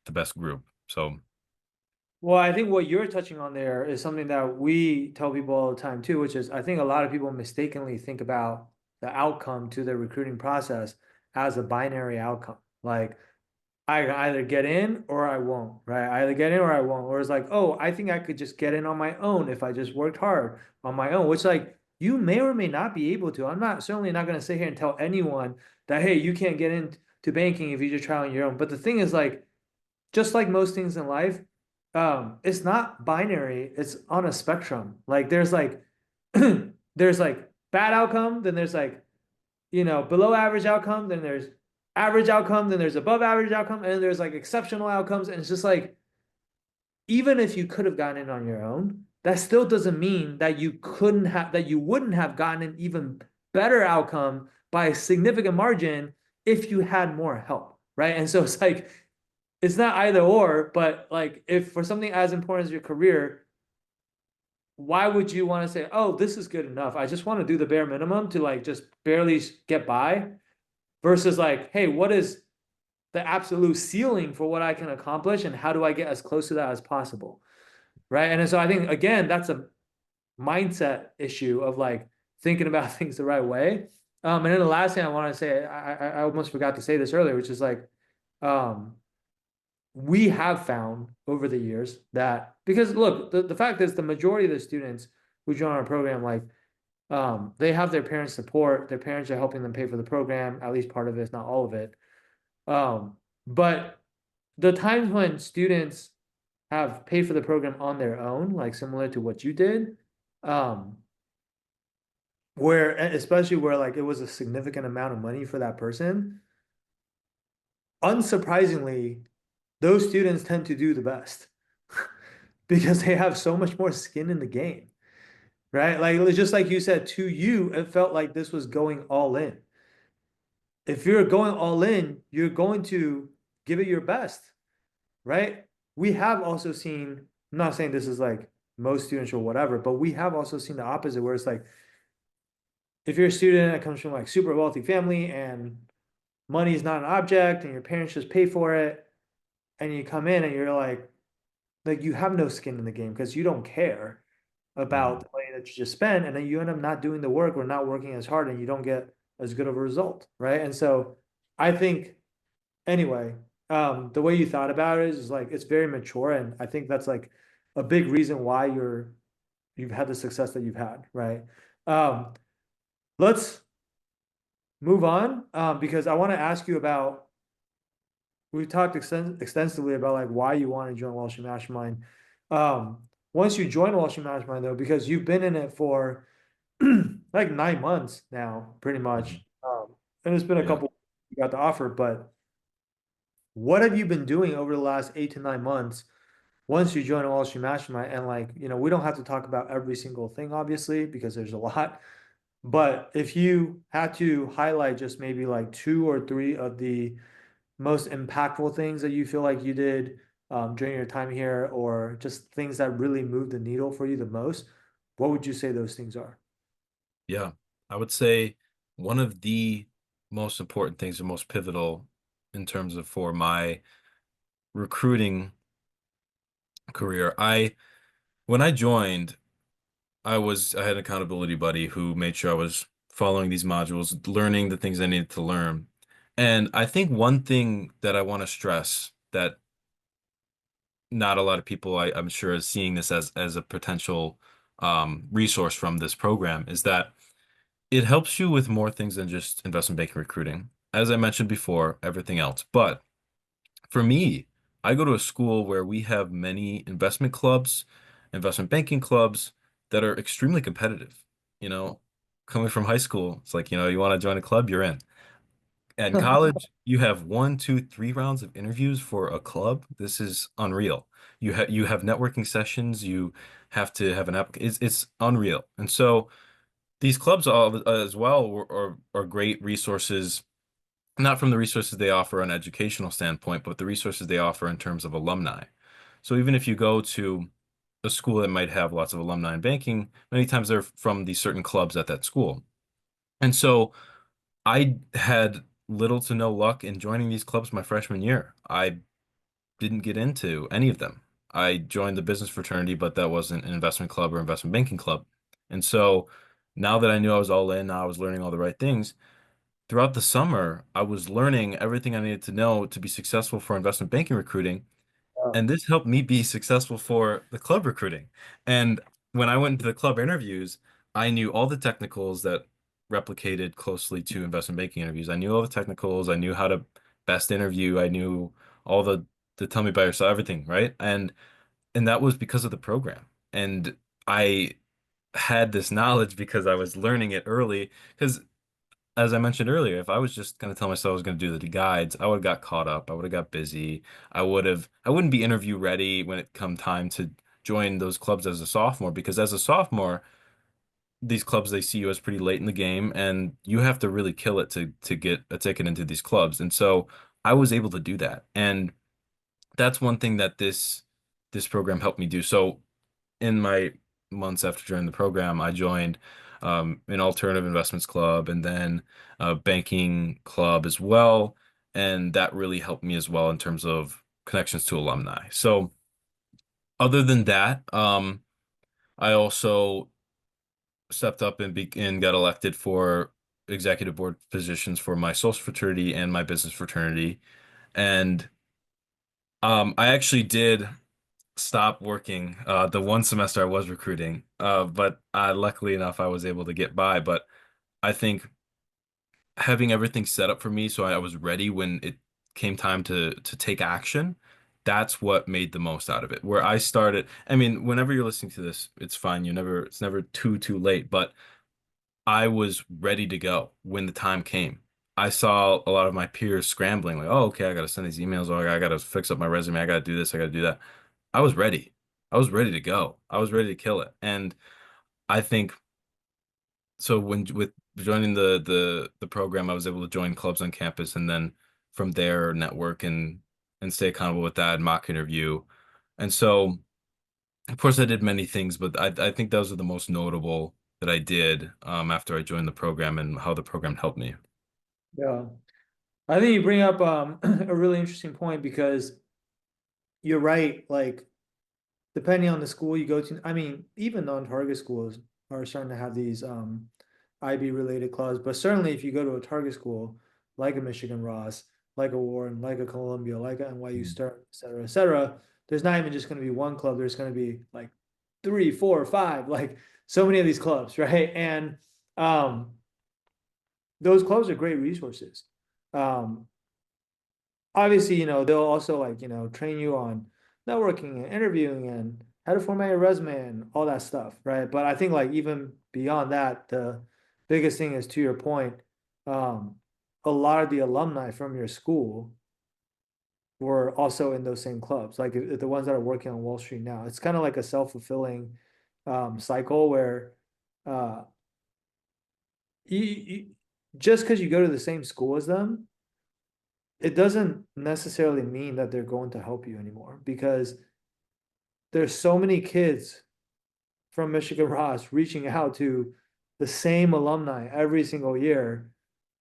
the best group. So, Well, I think what you're touching on there is something that we tell people all the time too, which is I think a lot of people mistakenly think about the outcome to their recruiting process as a binary outcome. Like I either get in or I won't, right? I either get in or I won't. Or it's like, oh, I think I could just get in on my own if I just worked hard on my own, which like you may or may not be able to. I'm not certainly not going to sit here and tell anyone that, hey, you can't get into banking if you just try on your own. But the thing is like, just like most things in life, it's not binary, it's on a spectrum. Like there's like there's like bad outcome, then there's like below average outcome, then there's average outcome, then there's above average outcome, and then there's like exceptional outcomes. And it's just like, even if you could have gotten in on your own, that still doesn't mean that you wouldn't have gotten an even better outcome by a significant margin if you had more help. Right. And so it's like, it's not either or, but like if for something as important as your career, why would you want to say, oh, this is good enough? I just want to do the bare minimum to like just barely get by versus like, hey, what is the absolute ceiling for what I can accomplish and how do I get as close to that as possible? Right. And so I think, again, that's a mindset issue of like thinking about things the right way. And then the last thing I want to say, I almost forgot to say this earlier, which is like, um, we have found over the years that because look, the fact is the majority of the students who join our program, like they have their parents' support, their parents are helping them pay for the program, at least part of it, if not all of it. But the times when students have paid for the program on their own, like similar to what you did, um, where especially where like it was a significant amount of money for that person, unsurprisingly, those students tend to do the best because they have so much more skin in the game, right? Like just like you said, to you, it felt like this was going all in. If you're going all in, you're going to give it your best, right? We have also seen, I'm not saying this is like most students or whatever, but we have also seen the opposite where it's like if you're a student that comes from like super wealthy family and money is not an object and your parents just pay for it and you come in and you're like you have no skin in the game because you don't care about mhm. the money that you just spent, and then you end up not doing the work or not working as hard, and you don't get as good of a result, right? And so, I think anyway, the way you thought about it is like it's very mature, and I think that's like a big reason why you've had the success that you've had, right? Um, let's move on because I want to ask you about we've talked extensively about like why you want to join Wall Street Mastermind. Um, once you join Wall Street Mastermind though, because you've been in it for like 9 months now, pretty much. and it's been a Yeah. couple you got the offer, but what have you been doing over the last 8 to 9 months once you join a Wall Street Mastermind? And like, we don't have to talk about every single thing, obviously, because there's a lot. But if you had to highlight just maybe like two or three of the most impactful things that you feel like you did during your time here, or just things that really moved the needle for you the most, what would you say those things are? Yeah. I would say one of the most important things or most pivotal in terms of for my recruiting career. When I joined, I had an accountability buddy who made sure I was following these modules, learning the things I needed to learn. And I think one thing that I want to stress that not a lot of people I'm sure is seeing this as a potential resource from this program is that it helps you with more things than just investment banking recruiting. As I mentioned before, everything else. But for me, I go to a school where we have many investment clubs, investment banking clubs that are extremely competitive. You know, coming from high school, it's like, you want to join a club, you're in. In college, you have one, two, 3 rounds of interviews for a club. This is unreal. You have networking sessions. You have to have an app. It's unreal. And so these clubs all as well are great resources, not from the resources they offer on an educational standpoint, but the resources they offer in terms of alumni. So even if you go to a school that might have lots of alumni in banking, many times they're from these certain clubs at that school. And so I had little to no luck in joining these clubs my freshman year. I didn't get into any of them. I joined the business fraternity, but that wasn't an investment club or investment banking club. And so now that I knew I was all in, now I was learning all the right things. Throughout the summer, I was learning everything I needed to know to be successful for investment banking recruiting. Yeah. And this helped me be successful for the club recruiting. And when I went into the club interviews, I knew all the technicals that replicated closely to investment banking interviews. I knew all the technicals. I knew how to best interview. I knew all the tell me about yourself, everything, right? And that was because of the program. And I had this knowledge because I was learning it early. Because as I mentioned earlier, if I was just going to tell myself I was going to do the guides, I would have got caught up. I would have got busy. I wouldn't be interview ready when it come time to join those clubs as a sophomore, because as a sophomore, these clubs, they see you as pretty late in the game and you have to really kill it to get a ticket into these clubs. And so I was able to do that. And that's one thing that this program helped me do. So in my months after joining the program, I joined an alternative investments club and then a banking club as well. And that really helped me as well in terms of connections to alumni. So other than that, I also stepped up and got elected for executive board positions for my social fraternity and my business fraternity. And I actually did stop working the one semester I was recruiting. But luckily enough, I was able to get by. But I think having everything set up for me so I was ready when it came time to take action, that's what made the most out of it. Where I started, I mean, whenever you're listening to this, it's fine. It's never too late. But I was ready to go when the time came. I saw a lot of my peers scrambling, like, oh, okay, I got to send these emails, or I got to fix up my resume, I got to do this, I got to do that. I was ready. I was ready to go. I was ready to kill it. And I think so when with joining the program, I was able to join clubs on campus and then from there network and stay accountable with that mock interview. And so of course I did many things, but I think those are the most notable that I did after I joined the program and how the program helped me. Yeah. I think you bring up a really interesting point because you're right. Like, depending on the school you go to, I mean, even non-target schools are starting to have these IB related clubs, but certainly if you go to a target school like a Michigan Ross, like a Warren, like a Columbia, like a NYU Mhm. Stern, et cetera, there's not even just going to be one club. There's going to be like three, four, five, like so many of these clubs, right? And um, those clubs are great resources. Um, obviously, they'll also like, train you on networking and interviewing and how to format your resume and all that stuff, right? But I think like even beyond that, the biggest thing is to your point, um, a lot of the alumni from your school were also in those same clubs, like the ones that are working on Wall Street now. It's kind of like a self-fulfilling cycle where uh, you just because you go to the same school as them, it doesn't necessarily mean that they're going to help you anymore because there's so many kids from Michigan Ross reaching out to the same alumni every single year,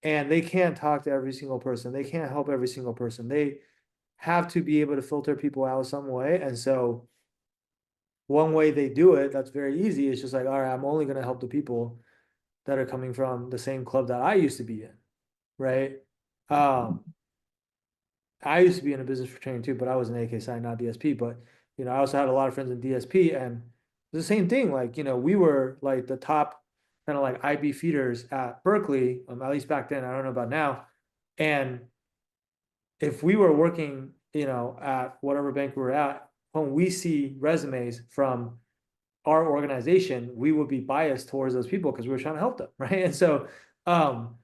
and they can't talk to every single person. They can't help every single person. They have to be able to filter people out some way. And so one way they do it that's very easy is just like, all right, I'm only going to help the people that are coming from the same club that I used to be in, right? Um, I used to be in a business for training too, but I was an AK side, not DSP. But I also had a lot of friends in DSP, and the same thing. Like, we were like the top kind of like IB feeders at Berkeley, at least back then. I don't know about now. And if we were working, at whatever bank we were at, when we see resumes from our organization, we would be biased towards those people because we were trying to help them, right? And so, um,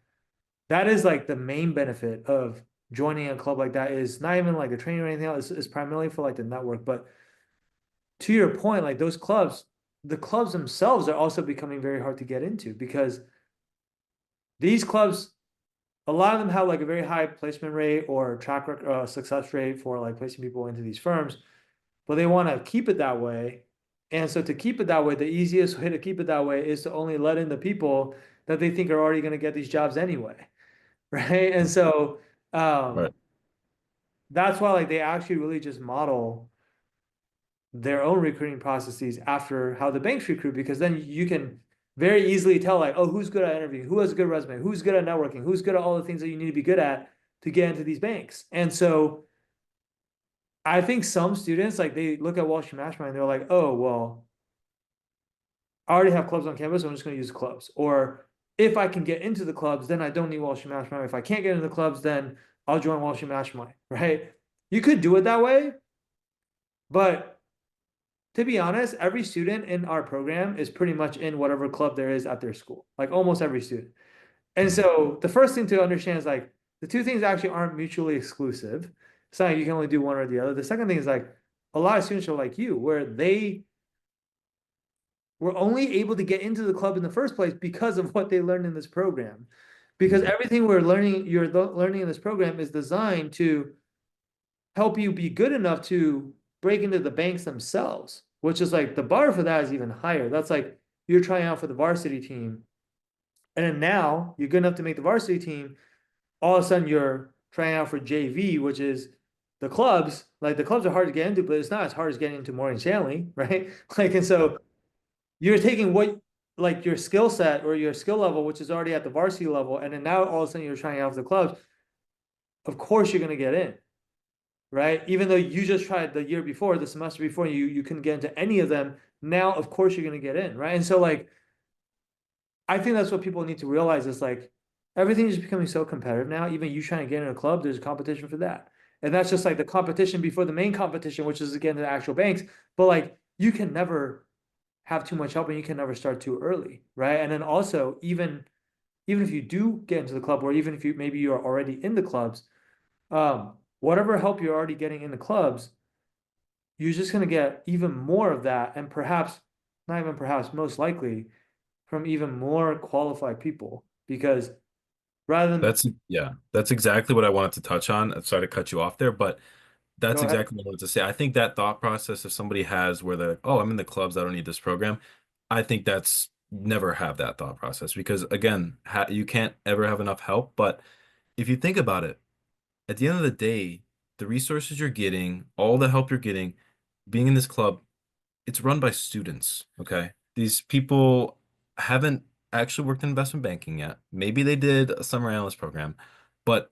that is like the main benefit of joining a club like that is not even like a training or anything else. It's primarily for like the network. But to your point, like those clubs, the clubs themselves are also becoming very hard to get into because these clubs, a lot of them have like a very high placement rate or track record, success rate for like placing people into these firms, but they want to keep it that way. And so to keep it that way, the easiest way to keep it that way is to only let in the people that they think are already going to get these jobs anyway. Right. And so Right. that's why like they actually really just model their own recruiting processes after how the banks recruit, because then you can very easily tell like, oh, who's good at interviewing, who has a good resume, who's good at networking, who's good at all the things that you need to be good at to get into these banks. And so I think some students like they look at Wall Street Mastermind and they're like, oh, well, I already have clubs on campus, so I'm just going to use clubs. Or if I can get into the clubs, then I don't need Wall Street Mastermind. If I can't get into the clubs, then I'll join Wall Street Mastermind, right? You could do it that way, but to be honest, every student in our program is pretty much in whatever club there is at their school, like almost every student. And Mhm. so the first thing to understand is like the two things actually aren't mutually exclusive. It's not like you can only do one or the other. The second thing is like a lot of students are like you, where they were only able to get into the club in the first place because of what they learned in this program. Because Mhm. everything you're learning in this program is designed to help you be good enough to break into the banks themselves, which is like the bar for that is even higher. That's like you're trying out for the varsity team. And then now you're good enough to make the varsity team. All of a sudden you're trying out for JV, which is the clubs. Like the clubs are hard to get into, but it's not as hard as getting into Morgan Stanley, right? Like, and so you're taking what like your skill set or your skill level, which is already at the varsity level, and then now all of a sudden you're trying out for the clubs. Of course you're gonna get in, right? Even though you just tried the year before, the semester before, you couldn't get into any of them. Now, of course, you're gonna get in, right? And so, like, I think that's what people need to realize is like everything is becoming so competitive now. Even you trying to get in a club, there's a competition for that, and that's just like the competition before the main competition, which is again the actual banks. But like, you can never have too much help, and you can never start too early, right? And then also, even if you do get into the club, or even if you maybe you are already in the clubs, whatever help you're already getting in the clubs you're just going to get even more of that, and perhaps, not even perhaps, most likely from even more qualified people. Because rather than That's exactly what I wanted to touch on. I'm sorry to cut you off there, but go that's ahead, exactly what I wanted to say. I think that thought process, if somebody has where they're like, oh, I'm in the clubs, I don't need this program. I think that's never have that thought process because again, you can't ever have enough help. But if you think about it, at the end of the day, the resources you're getting, all the help you're getting, being in this club, it's run by students, okay? These people haven't actually worked in investment banking yet. Maybe they did a summer analyst program, but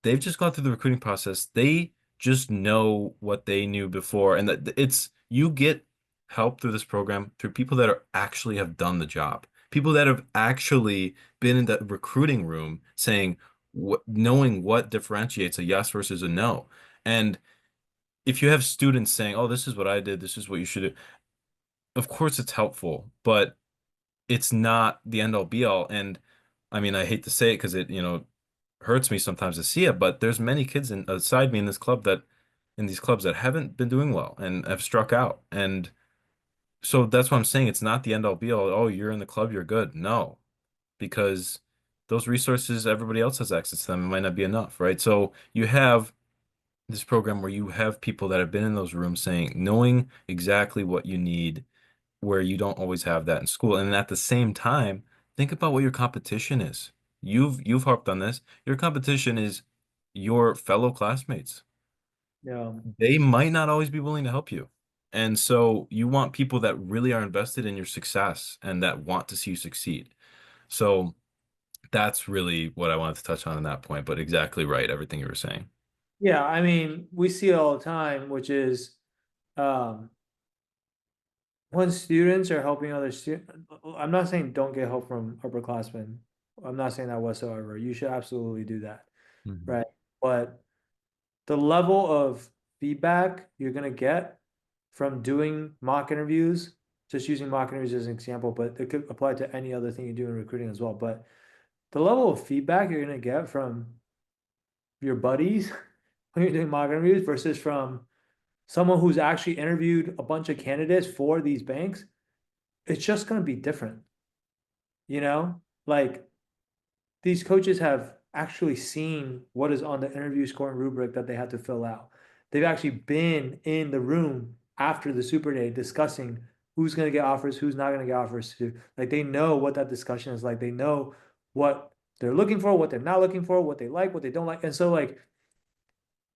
they've just gone through the recruiting process. They just know what they knew before, and that it's you get help through this program through people that are actually have done the job, people that have actually been in that recruiting room saying, knowing what differentiates a yes versus a no. And if you have students saying, "Oh, this is what I did. This is what you should do," of course it's helpful, but it's not the end all be all. And I mean, I hate to say it because it hurts me sometimes to see it, but there's many kids aside me in this club that in these clubs that haven't been doing well and have struck out. And so that's what I'm saying. It's not the end all be all. Oh, you're in the club, you're good. No, because those resources, everybody else has access to them. It might not be enough, right? So you have this program where you have people that have been in those rooms saying, knowing exactly what you need, where you don't always have that in school. And at the same time, think about what your competition is. You've harped on this. Your competition is your fellow classmates. Yeah. They might not always be willing to help you. And so you want people that really are invested in your success and that want to see you succeed. So that's really what I wanted to touch on that point, but exactly right, everything you were saying. Yeah, I mean, we see it all the time, which is um when students are helping other students. I'm not saying don't get help from upperclassmen. I'm not saying that whatsoever. You should absolutely do that, Mhm. right? But the level of feedback you're gonna get from doing mock interviews, just using mock interviews as an example, but it could apply to any other thing you do in recruiting as well. But the level of feedback you're gonna get from your buddies when you're doing mock interviews versus from someone who's actually interviewed a bunch of candidates for these banks, it's just going to be different. You know, like these coaches have actually seen what is on the interview scoring rubric that they had to fill out. They've actually been in the room after the super day discussing who's going to get offers, who's not going to get offers to. Like they know what that discussion is like. They know what they're looking for, what they're not looking for, what they like, what they don't like. And so like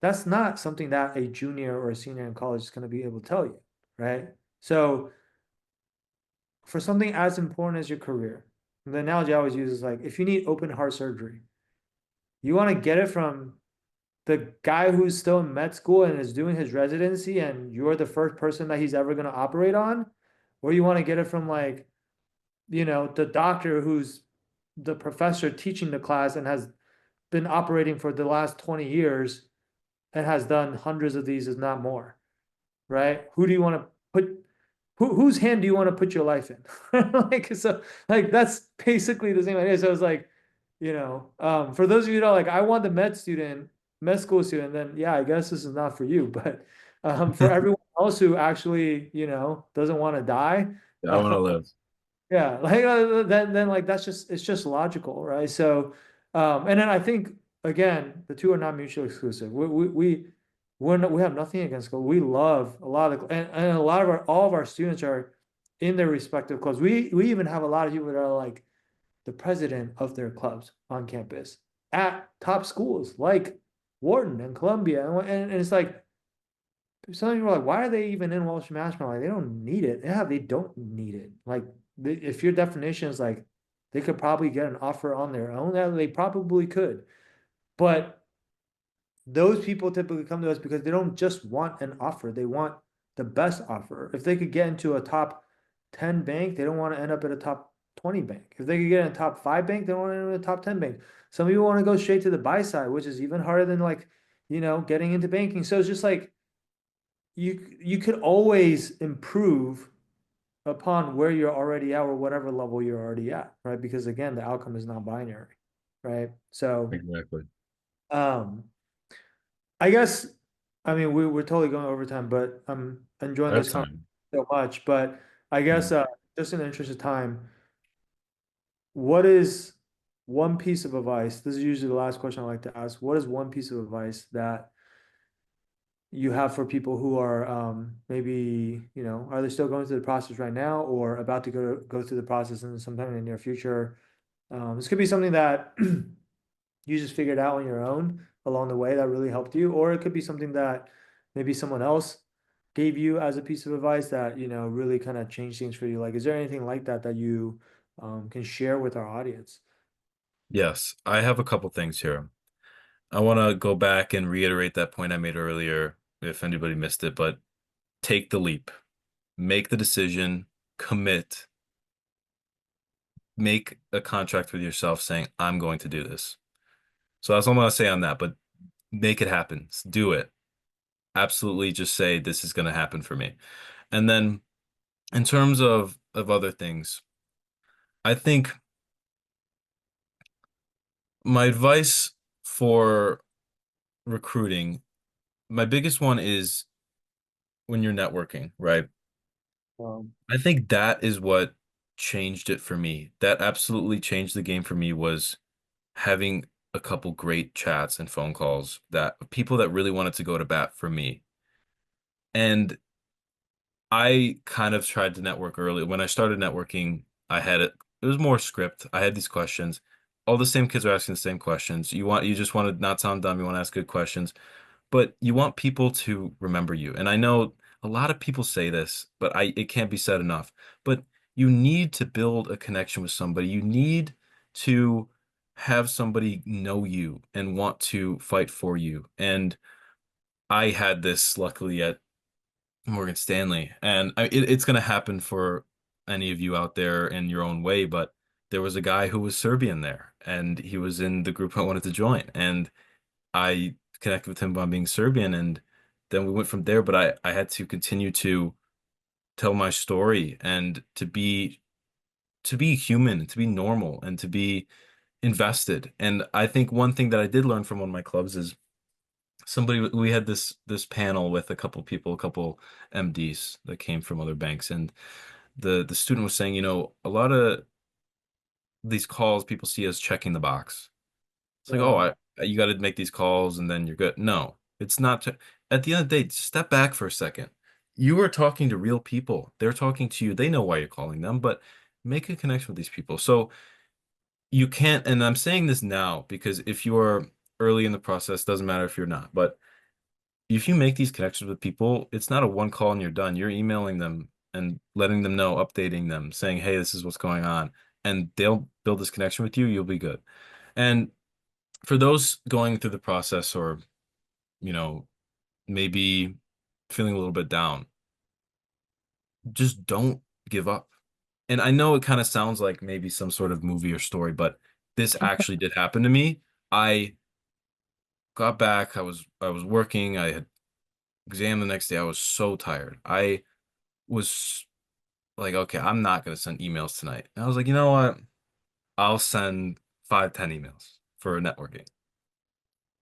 that's not something that a junior or a senior in college is going to be able to tell you, right? So for something as important as your career, the analogy I always use is like if you need open heart surgery, you want to get it from the guy who's still in med school and is doing his residency and you're the first person that he's ever going to operate on, or you want to get it from like, the doctor who's the professor teaching the class and has been operating for the last 20 years and has done hundreds of these, if not more, right? Who do you want to put? Whose hand do you want to put your life in? Like so, like that's basically the same idea. So it's like, for those of you that are like, I want the med school student, then yeah, I guess this is not for you. But for everyone else who actually, doesn't want to die, I want to live. yeah, like then like that's just it's just logical, right? So, and then I think again, the two are not mutually exclusive. We have nothing against school. We love a lot of and a lot of our all of our students are in their respective clubs. We even have a lot of people that are like the president of their clubs on campus at top schools like Wharton and Columbia, and it's like some people are like, why are they even in Welsh Marshmallow? Like, they don't need it. Yeah, they don't need it. Like, if your definition is like, they could probably get an offer on their own, yeah, they probably could. But those people typically come to us because they don't just want an offer, they want the best offer. If they could get into a top 10 bank, they don't want to end up at a top 20 bank. If they could get in a top 5 bank, they don't want to end up in a top 10 bank. Some people want to go straight to the buy side, which is even harder than like, getting into banking. So it's just like, you could always improve upon where you're already at or whatever level you're already at, right? Because again, the outcome is not binary, right? So, Exactly. um, I guess, I mean, we're totally going over time, but I'm enjoying this That's conversation time. so much. But I guess, Mhm. just in the interest of time, what is one piece of advice? This is usually the last question I like to ask. What is one piece of advice that you have for people who are maybe are they still going through the process right now or about to go through the process in sometime in the near future? This could be something that you just figured out on your own along the way that really helped you, or it could be something that maybe someone else gave you as a piece of advice that really kind of changed things for you. Like, is there anything like that that you can share with our audience? Yes, I have a couple things here. I want to go back and reiterate that point I made earlier, if anybody missed it, but take the leap, make the decision, commit, make a contract with yourself saying, I'm going to do this. So that's all I'm going to say on that, but make it happen. Do it. Absolutely just say, this is going to happen for me. And then in terms of other things, I think my advice for recruiting, my biggest one is when you're networking, right? Um, I think that is what changed it for me. That absolutely changed the game for me was having a couple great chats and phone calls that people that really wanted to go to bat for me. And I kind of tried to network early. When I started networking, it was more script. I had these questions. All the same kids are asking the same questions. You just want to not sound dumb, you want to ask good questions, but you want people to remember you. And I know a lot of people say this, but it can't be said enough. But you need to build a connection with somebody. You need to have somebody know you and want to fight for you. And I had this luckily at Morgan Stanley, and it's going to happen for any of you out there in your own way. But there was a guy who was Serbian there, and he was in the group I wanted to join, and I connected with him on being Serbian, and then we went from there. But I had to continue to tell my story and to be human, to be normal, and to be invested. And I think one thing that I did learn from one of my clubs is we had this panel with a couple people, a couple MDs that came from other banks, and the student was saying, a lot of these calls people see as checking the box. It's like, oh, um, you got to make these calls and then you're good. No, it's not. At the end of the day, step back for a second. You are talking to real people. They're talking to you. They know why you're calling them, but make a connection with these people. So you can't, and I'm saying this now because if you are early in the process, doesn't matter if you're not, but if you make these connections with people, it's not a one call and you're done. You're emailing them and letting them know, updating them, saying, hey, this is what's going on. And they'll build this connection with you. You'll be good. And for those going through the process or, you know, maybe feeling a little bit down, just don't give up. And I know it kind of sounds like maybe some sort of movie or story, but this actually did happen to me. I got back, I was working, I had exam the next day. I was so tired. I was like, okay, I'm not gonna send emails tonight. And I was like, you know what? I'll send 5, 10 emails for networking.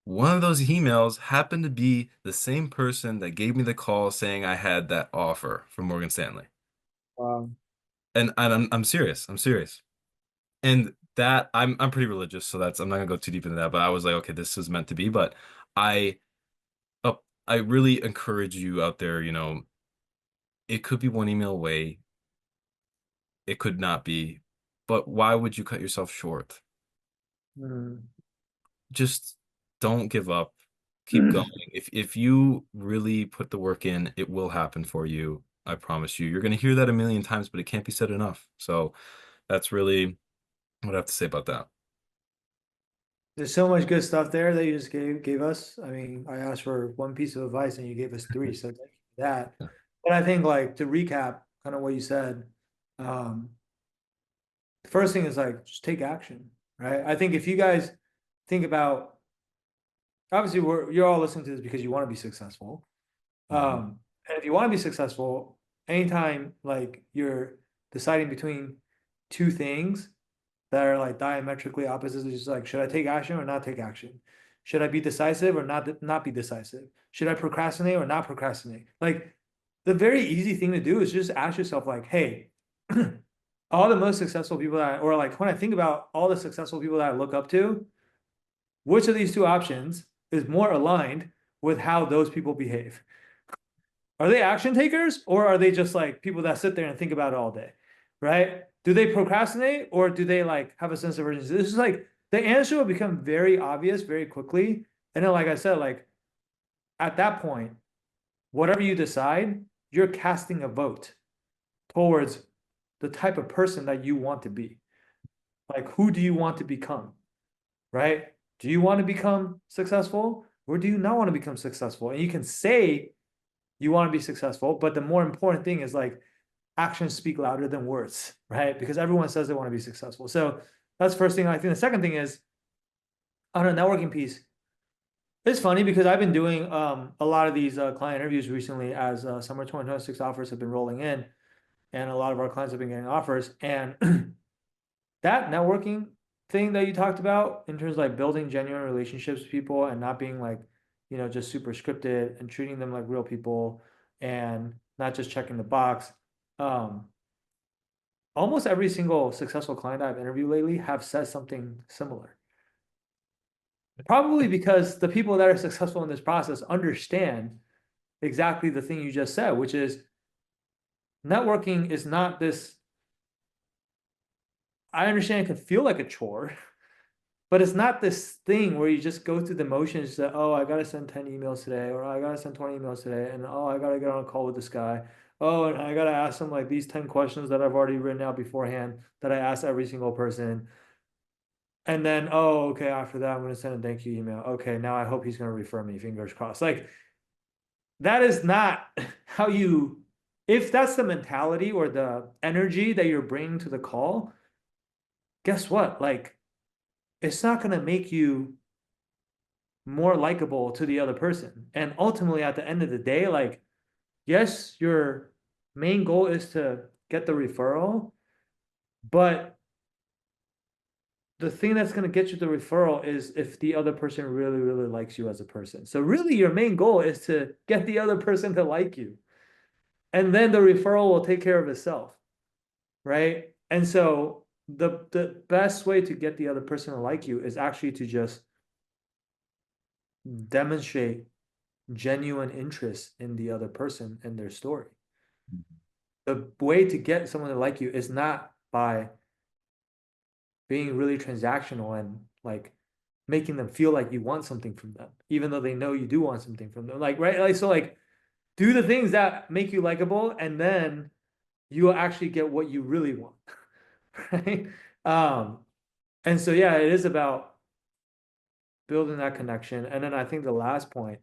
One of those emails happened to be the same person that gave me the call saying I had that offer from Morgan Stanley. um, And I'm serious. I'm serious. And that I'm pretty religious, so I'm not gonna go too deep into that, but I was like, okay, this is meant to be. But I I really encourage you out there, it could be one email away, it could not be, but why would you cut yourself short? mm. Just don't give up. Keep going. If you really put the work in, it will happen for you. I promise you. You're going to hear that a million times, but it can't be said enough. So that's really what I have to say about that. There's so much good stuff there that you just gave us. I mean, I asked for one piece of advice and you gave us three, so thank you for that. But I think like to recap kind of what you said, um, the first thing is like just take action, right? I think if you guys think about obviously you're all listening to this because you want to be successful. Mhm. And if you want to be successful, anytime like you're deciding between two things that are like diametrically opposites, it's just like, should I take action or not take action? Should I be decisive or not be decisive? Should I procrastinate or not procrastinate? Like the very easy thing to do is just ask yourself, like, hey, all the most successful people or like when I think about all the successful people that I look up to, which of these two options is more aligned with how those people behave? Are they action takers or are they just like people that sit there and think about it all day? Right? Do they procrastinate or do they like have a sense of urgency? This is like the answer will become very obvious very quickly. And then, like I said, like at that point, whatever you decide, you're casting a vote towards the type of person that you want to be. Like, who do you want to become? Right? Do you want to become successful or do you not want to become successful? And you can say you want to be successful, but the more important thing is like actions speak louder than words, right? Because everyone says they want to be successful. So that's the first thing. I think the second thing is on a networking piece. It's funny because I've been doing a lot of these client interviews recently as summer 2026 offers have been rolling in, and a lot of our clients have been getting offers. And that networking thing that you talked about in terms of like building genuine relationships with people and not being like, just super scripted and treating them like real people and not just checking the box. Um, Almost every single successful client I've interviewed lately have said something similar. Probably because the people that are successful in this process understand exactly the thing you just said, which is networking is not this. I understand it can feel like a chore, but it's not this thing where you just go through the motions that, oh, I gotta send 10 emails today, or I gotta send 20 emails today, and oh, I gotta get on a call with this guy. Oh, and I gotta ask him like these 10 questions that I've already written out beforehand that I ask every single person. And then, oh, okay, after that, I'm gonna send a thank you email. Okay, now I hope he's gonna refer me, fingers crossed. Like that is not how you, if that's the mentality or the energy that you're bringing to the call, guess what? Like, it's not going to make you more likable to the other person. And ultimately, at the end of the day, like, yes, your main goal is to get the referral, but the thing that's going to get you the referral is if the other person really, really likes you as a person. So, really, your main goal is to get the other person to like you. And then the referral will take care of itself, right? And so the best way to get the other person to like you is actually to just demonstrate genuine interest in the other person and their story. The way to get someone to like you is not by being really transactional and like making them feel like you want something from them, even though they know you do want something from them. Like, right? Like, so like do the things that make you likable, and then you will actually get what you really want. Right? Um, and so yeah, it is about building that connection. And then I think the last point,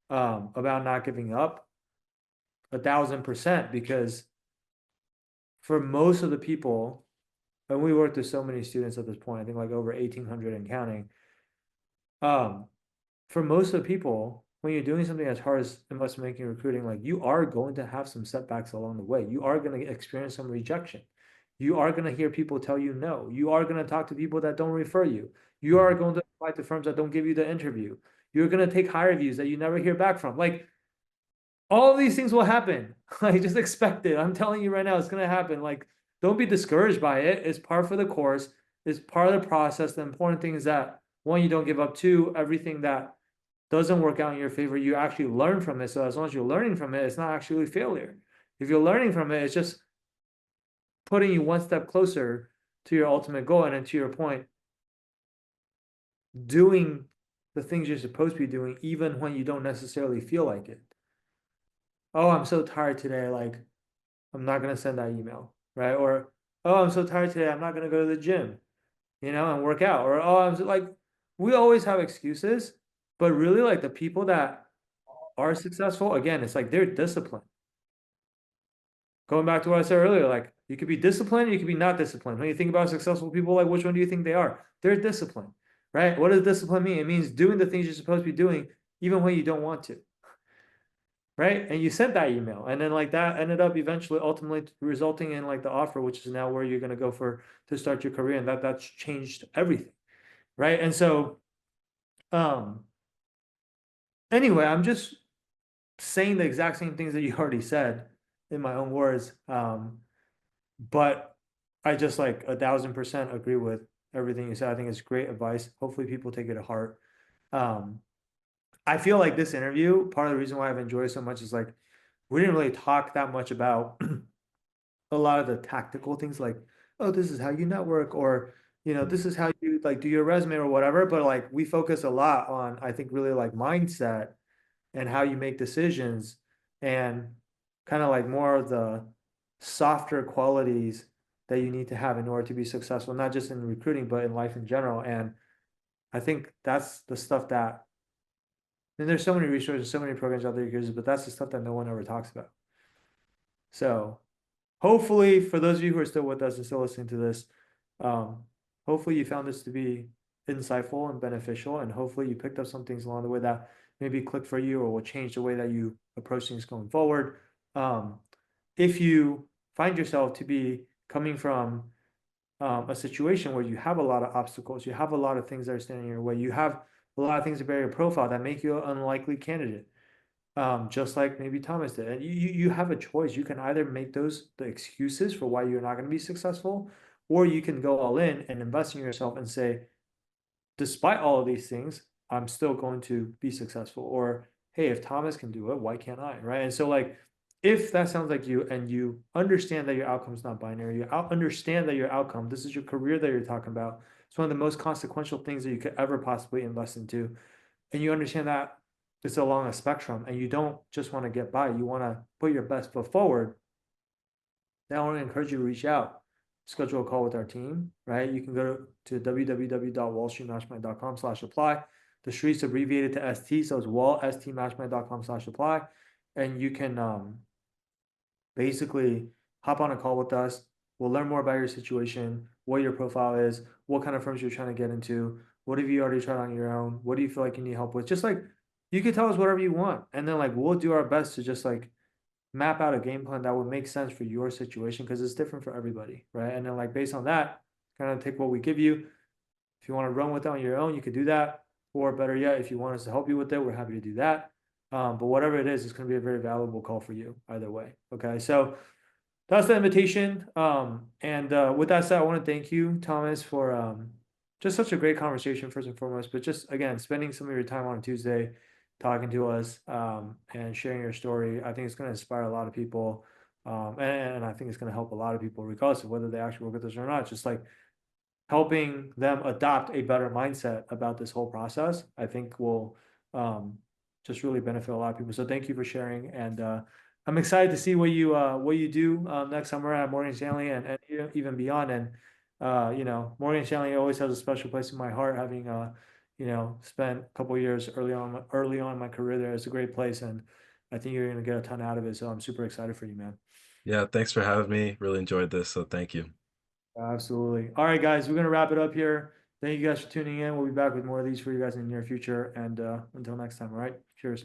about not giving up, 1,000%, because for most of the people, and we worked with so many students at this point, I think like over 1,800 and counting. Um, for most of the people, when you're doing something as hard as investment banking recruiting, like you are going to have some setbacks along the way. You are going to experience some rejection. You are going to hear people tell you no. You are going to talk to people that don't refer you. You are going to apply to firms that don't give you the interview. You're going to take high reviews that you never hear back from. Like all of these things will happen. Like just expect it. I'm telling you right now, it's going to happen. Like don't be discouraged by it. It's part for the course. It's part of the process. The important thing is that one, you don't give up. Two, everything that doesn't work out in your favor, you actually learn from it. So as long as you're learning from it, it's not actually failure. If you're learning from it, it's just putting you one step closer to your ultimate goal. And then to your point, doing the things you're supposed to be doing, even when you don't necessarily feel like it. Oh, I'm so tired today. Like, I'm not going to send that email, right? Or, oh, I'm so tired today. I'm not going to go to the gym, and work out. Or, oh, I'm so, like, we always have excuses, but really, like, the people that are successful, again, it's like they're disciplined. Going back to what I said earlier, like you could be disciplined, you could be not disciplined. When you think about successful people, like which one do you think they are? They're disciplined, right? What does discipline mean? It means doing the things you're supposed to be doing, even when you don't want to, right? And you sent that email, and then like that ended up eventually, ultimately resulting in like the offer, which is now where you're going to go for to start your career, and that's changed everything, right? And so, um, anyway, I'm just saying the exact same things that you already said in my own words. But I just like 1,000% agree with everything you said. I think it's great advice. Hopefully people take it to heart. Um, I feel like this interview, part of the reason why I've enjoyed it so much is like we didn't really talk that much about a lot of the tactical things like, oh, this is how you network, or this is how you like do your resume or whatever. But like we focus a lot on, I think, really like mindset and how you make decisions, and kind of like more of the softer qualities that you need to have in order to be successful, not just in recruiting, but in life in general. And I think that's the stuff that, and there's so many resources, so many programs out there you can use, but that's the stuff that no one ever talks about. So hopefully for those of you who are still with us and still listening to this, um, hopefully you found this to be insightful and beneficial, and hopefully you picked up some things along the way that maybe click for you or will change the way that you approach things going forward. If you find yourself to be coming from a situation where you have a lot of obstacles, you have a lot of things that are standing in your way, you have a lot of things about your profile that make you an unlikely candidate, just like maybe Thomas did. And you have a choice. You can either make those the excuses for why you're not going to be successful, or you can go all in and invest in yourself and say, despite all of these things, I'm still going to be successful. Or, hey, if Thomas can do it, why can't I? Right. And so, like, if that sounds like you and you understand that your outcome is not binary, you understand that your outcome, this is your career that you're talking about. It's one of the most consequential things that you could ever possibly invest into. And you understand that it's along a spectrum and you don't just want to get by, you want to put your best foot forward. Then I want to encourage you to reach out, schedule a call with our team, right? You can go to www.wallstreetmatchmaking.com/apply. The street's abbreviated to ST, so it's wallstmatchmaking.com/apply. And you can basically hop on a call with us. We'll learn more about your situation, what your profile is, what kind of firms you're trying to get into, what have you already tried on your own, what do you feel like you need help with? Just like you can tell us whatever you want. And then like we'll do our best to just like map out a game plan that would make sense for your situation because it's different for everybody, right? And then like based on that, kind of take what we give you. If you want to run with it on your own, you could do that. Or better yet, if you want us to help you with it, we're happy to do that. But whatever it is, it's going to be a very valuable call for you either way. Okay, so that's the invitation. And with that said, I want to thank you, Thomas, for just such a great conversation first and foremost. But just again, spending some of your time on a Tuesday talking to us and sharing your story. I think it's going to inspire a lot of people. And I think it's going to help a lot of people, regardless of whether they actually work with us or not. Just like helping them adopt a better mindset about this whole process, I think will um, just really benefit a lot of people. So thank you for sharing, and I'm excited to see what you do next summer at Morgan Stanley and even beyond. And you know, Morgan Stanley always has a special place in my heart, having you know, spent a couple years early on in my career there. It's a great place, and I think you're going to get a ton out of it. So I'm super excited for you, man. Yeah, thanks for having me. Really enjoyed this, so thank you. Absolutely. All right, guys, we're gonna wrap it up here. Thank you guys for tuning in. We'll be back with more of these for you guys in the near future. And until next time, all right? Cheers.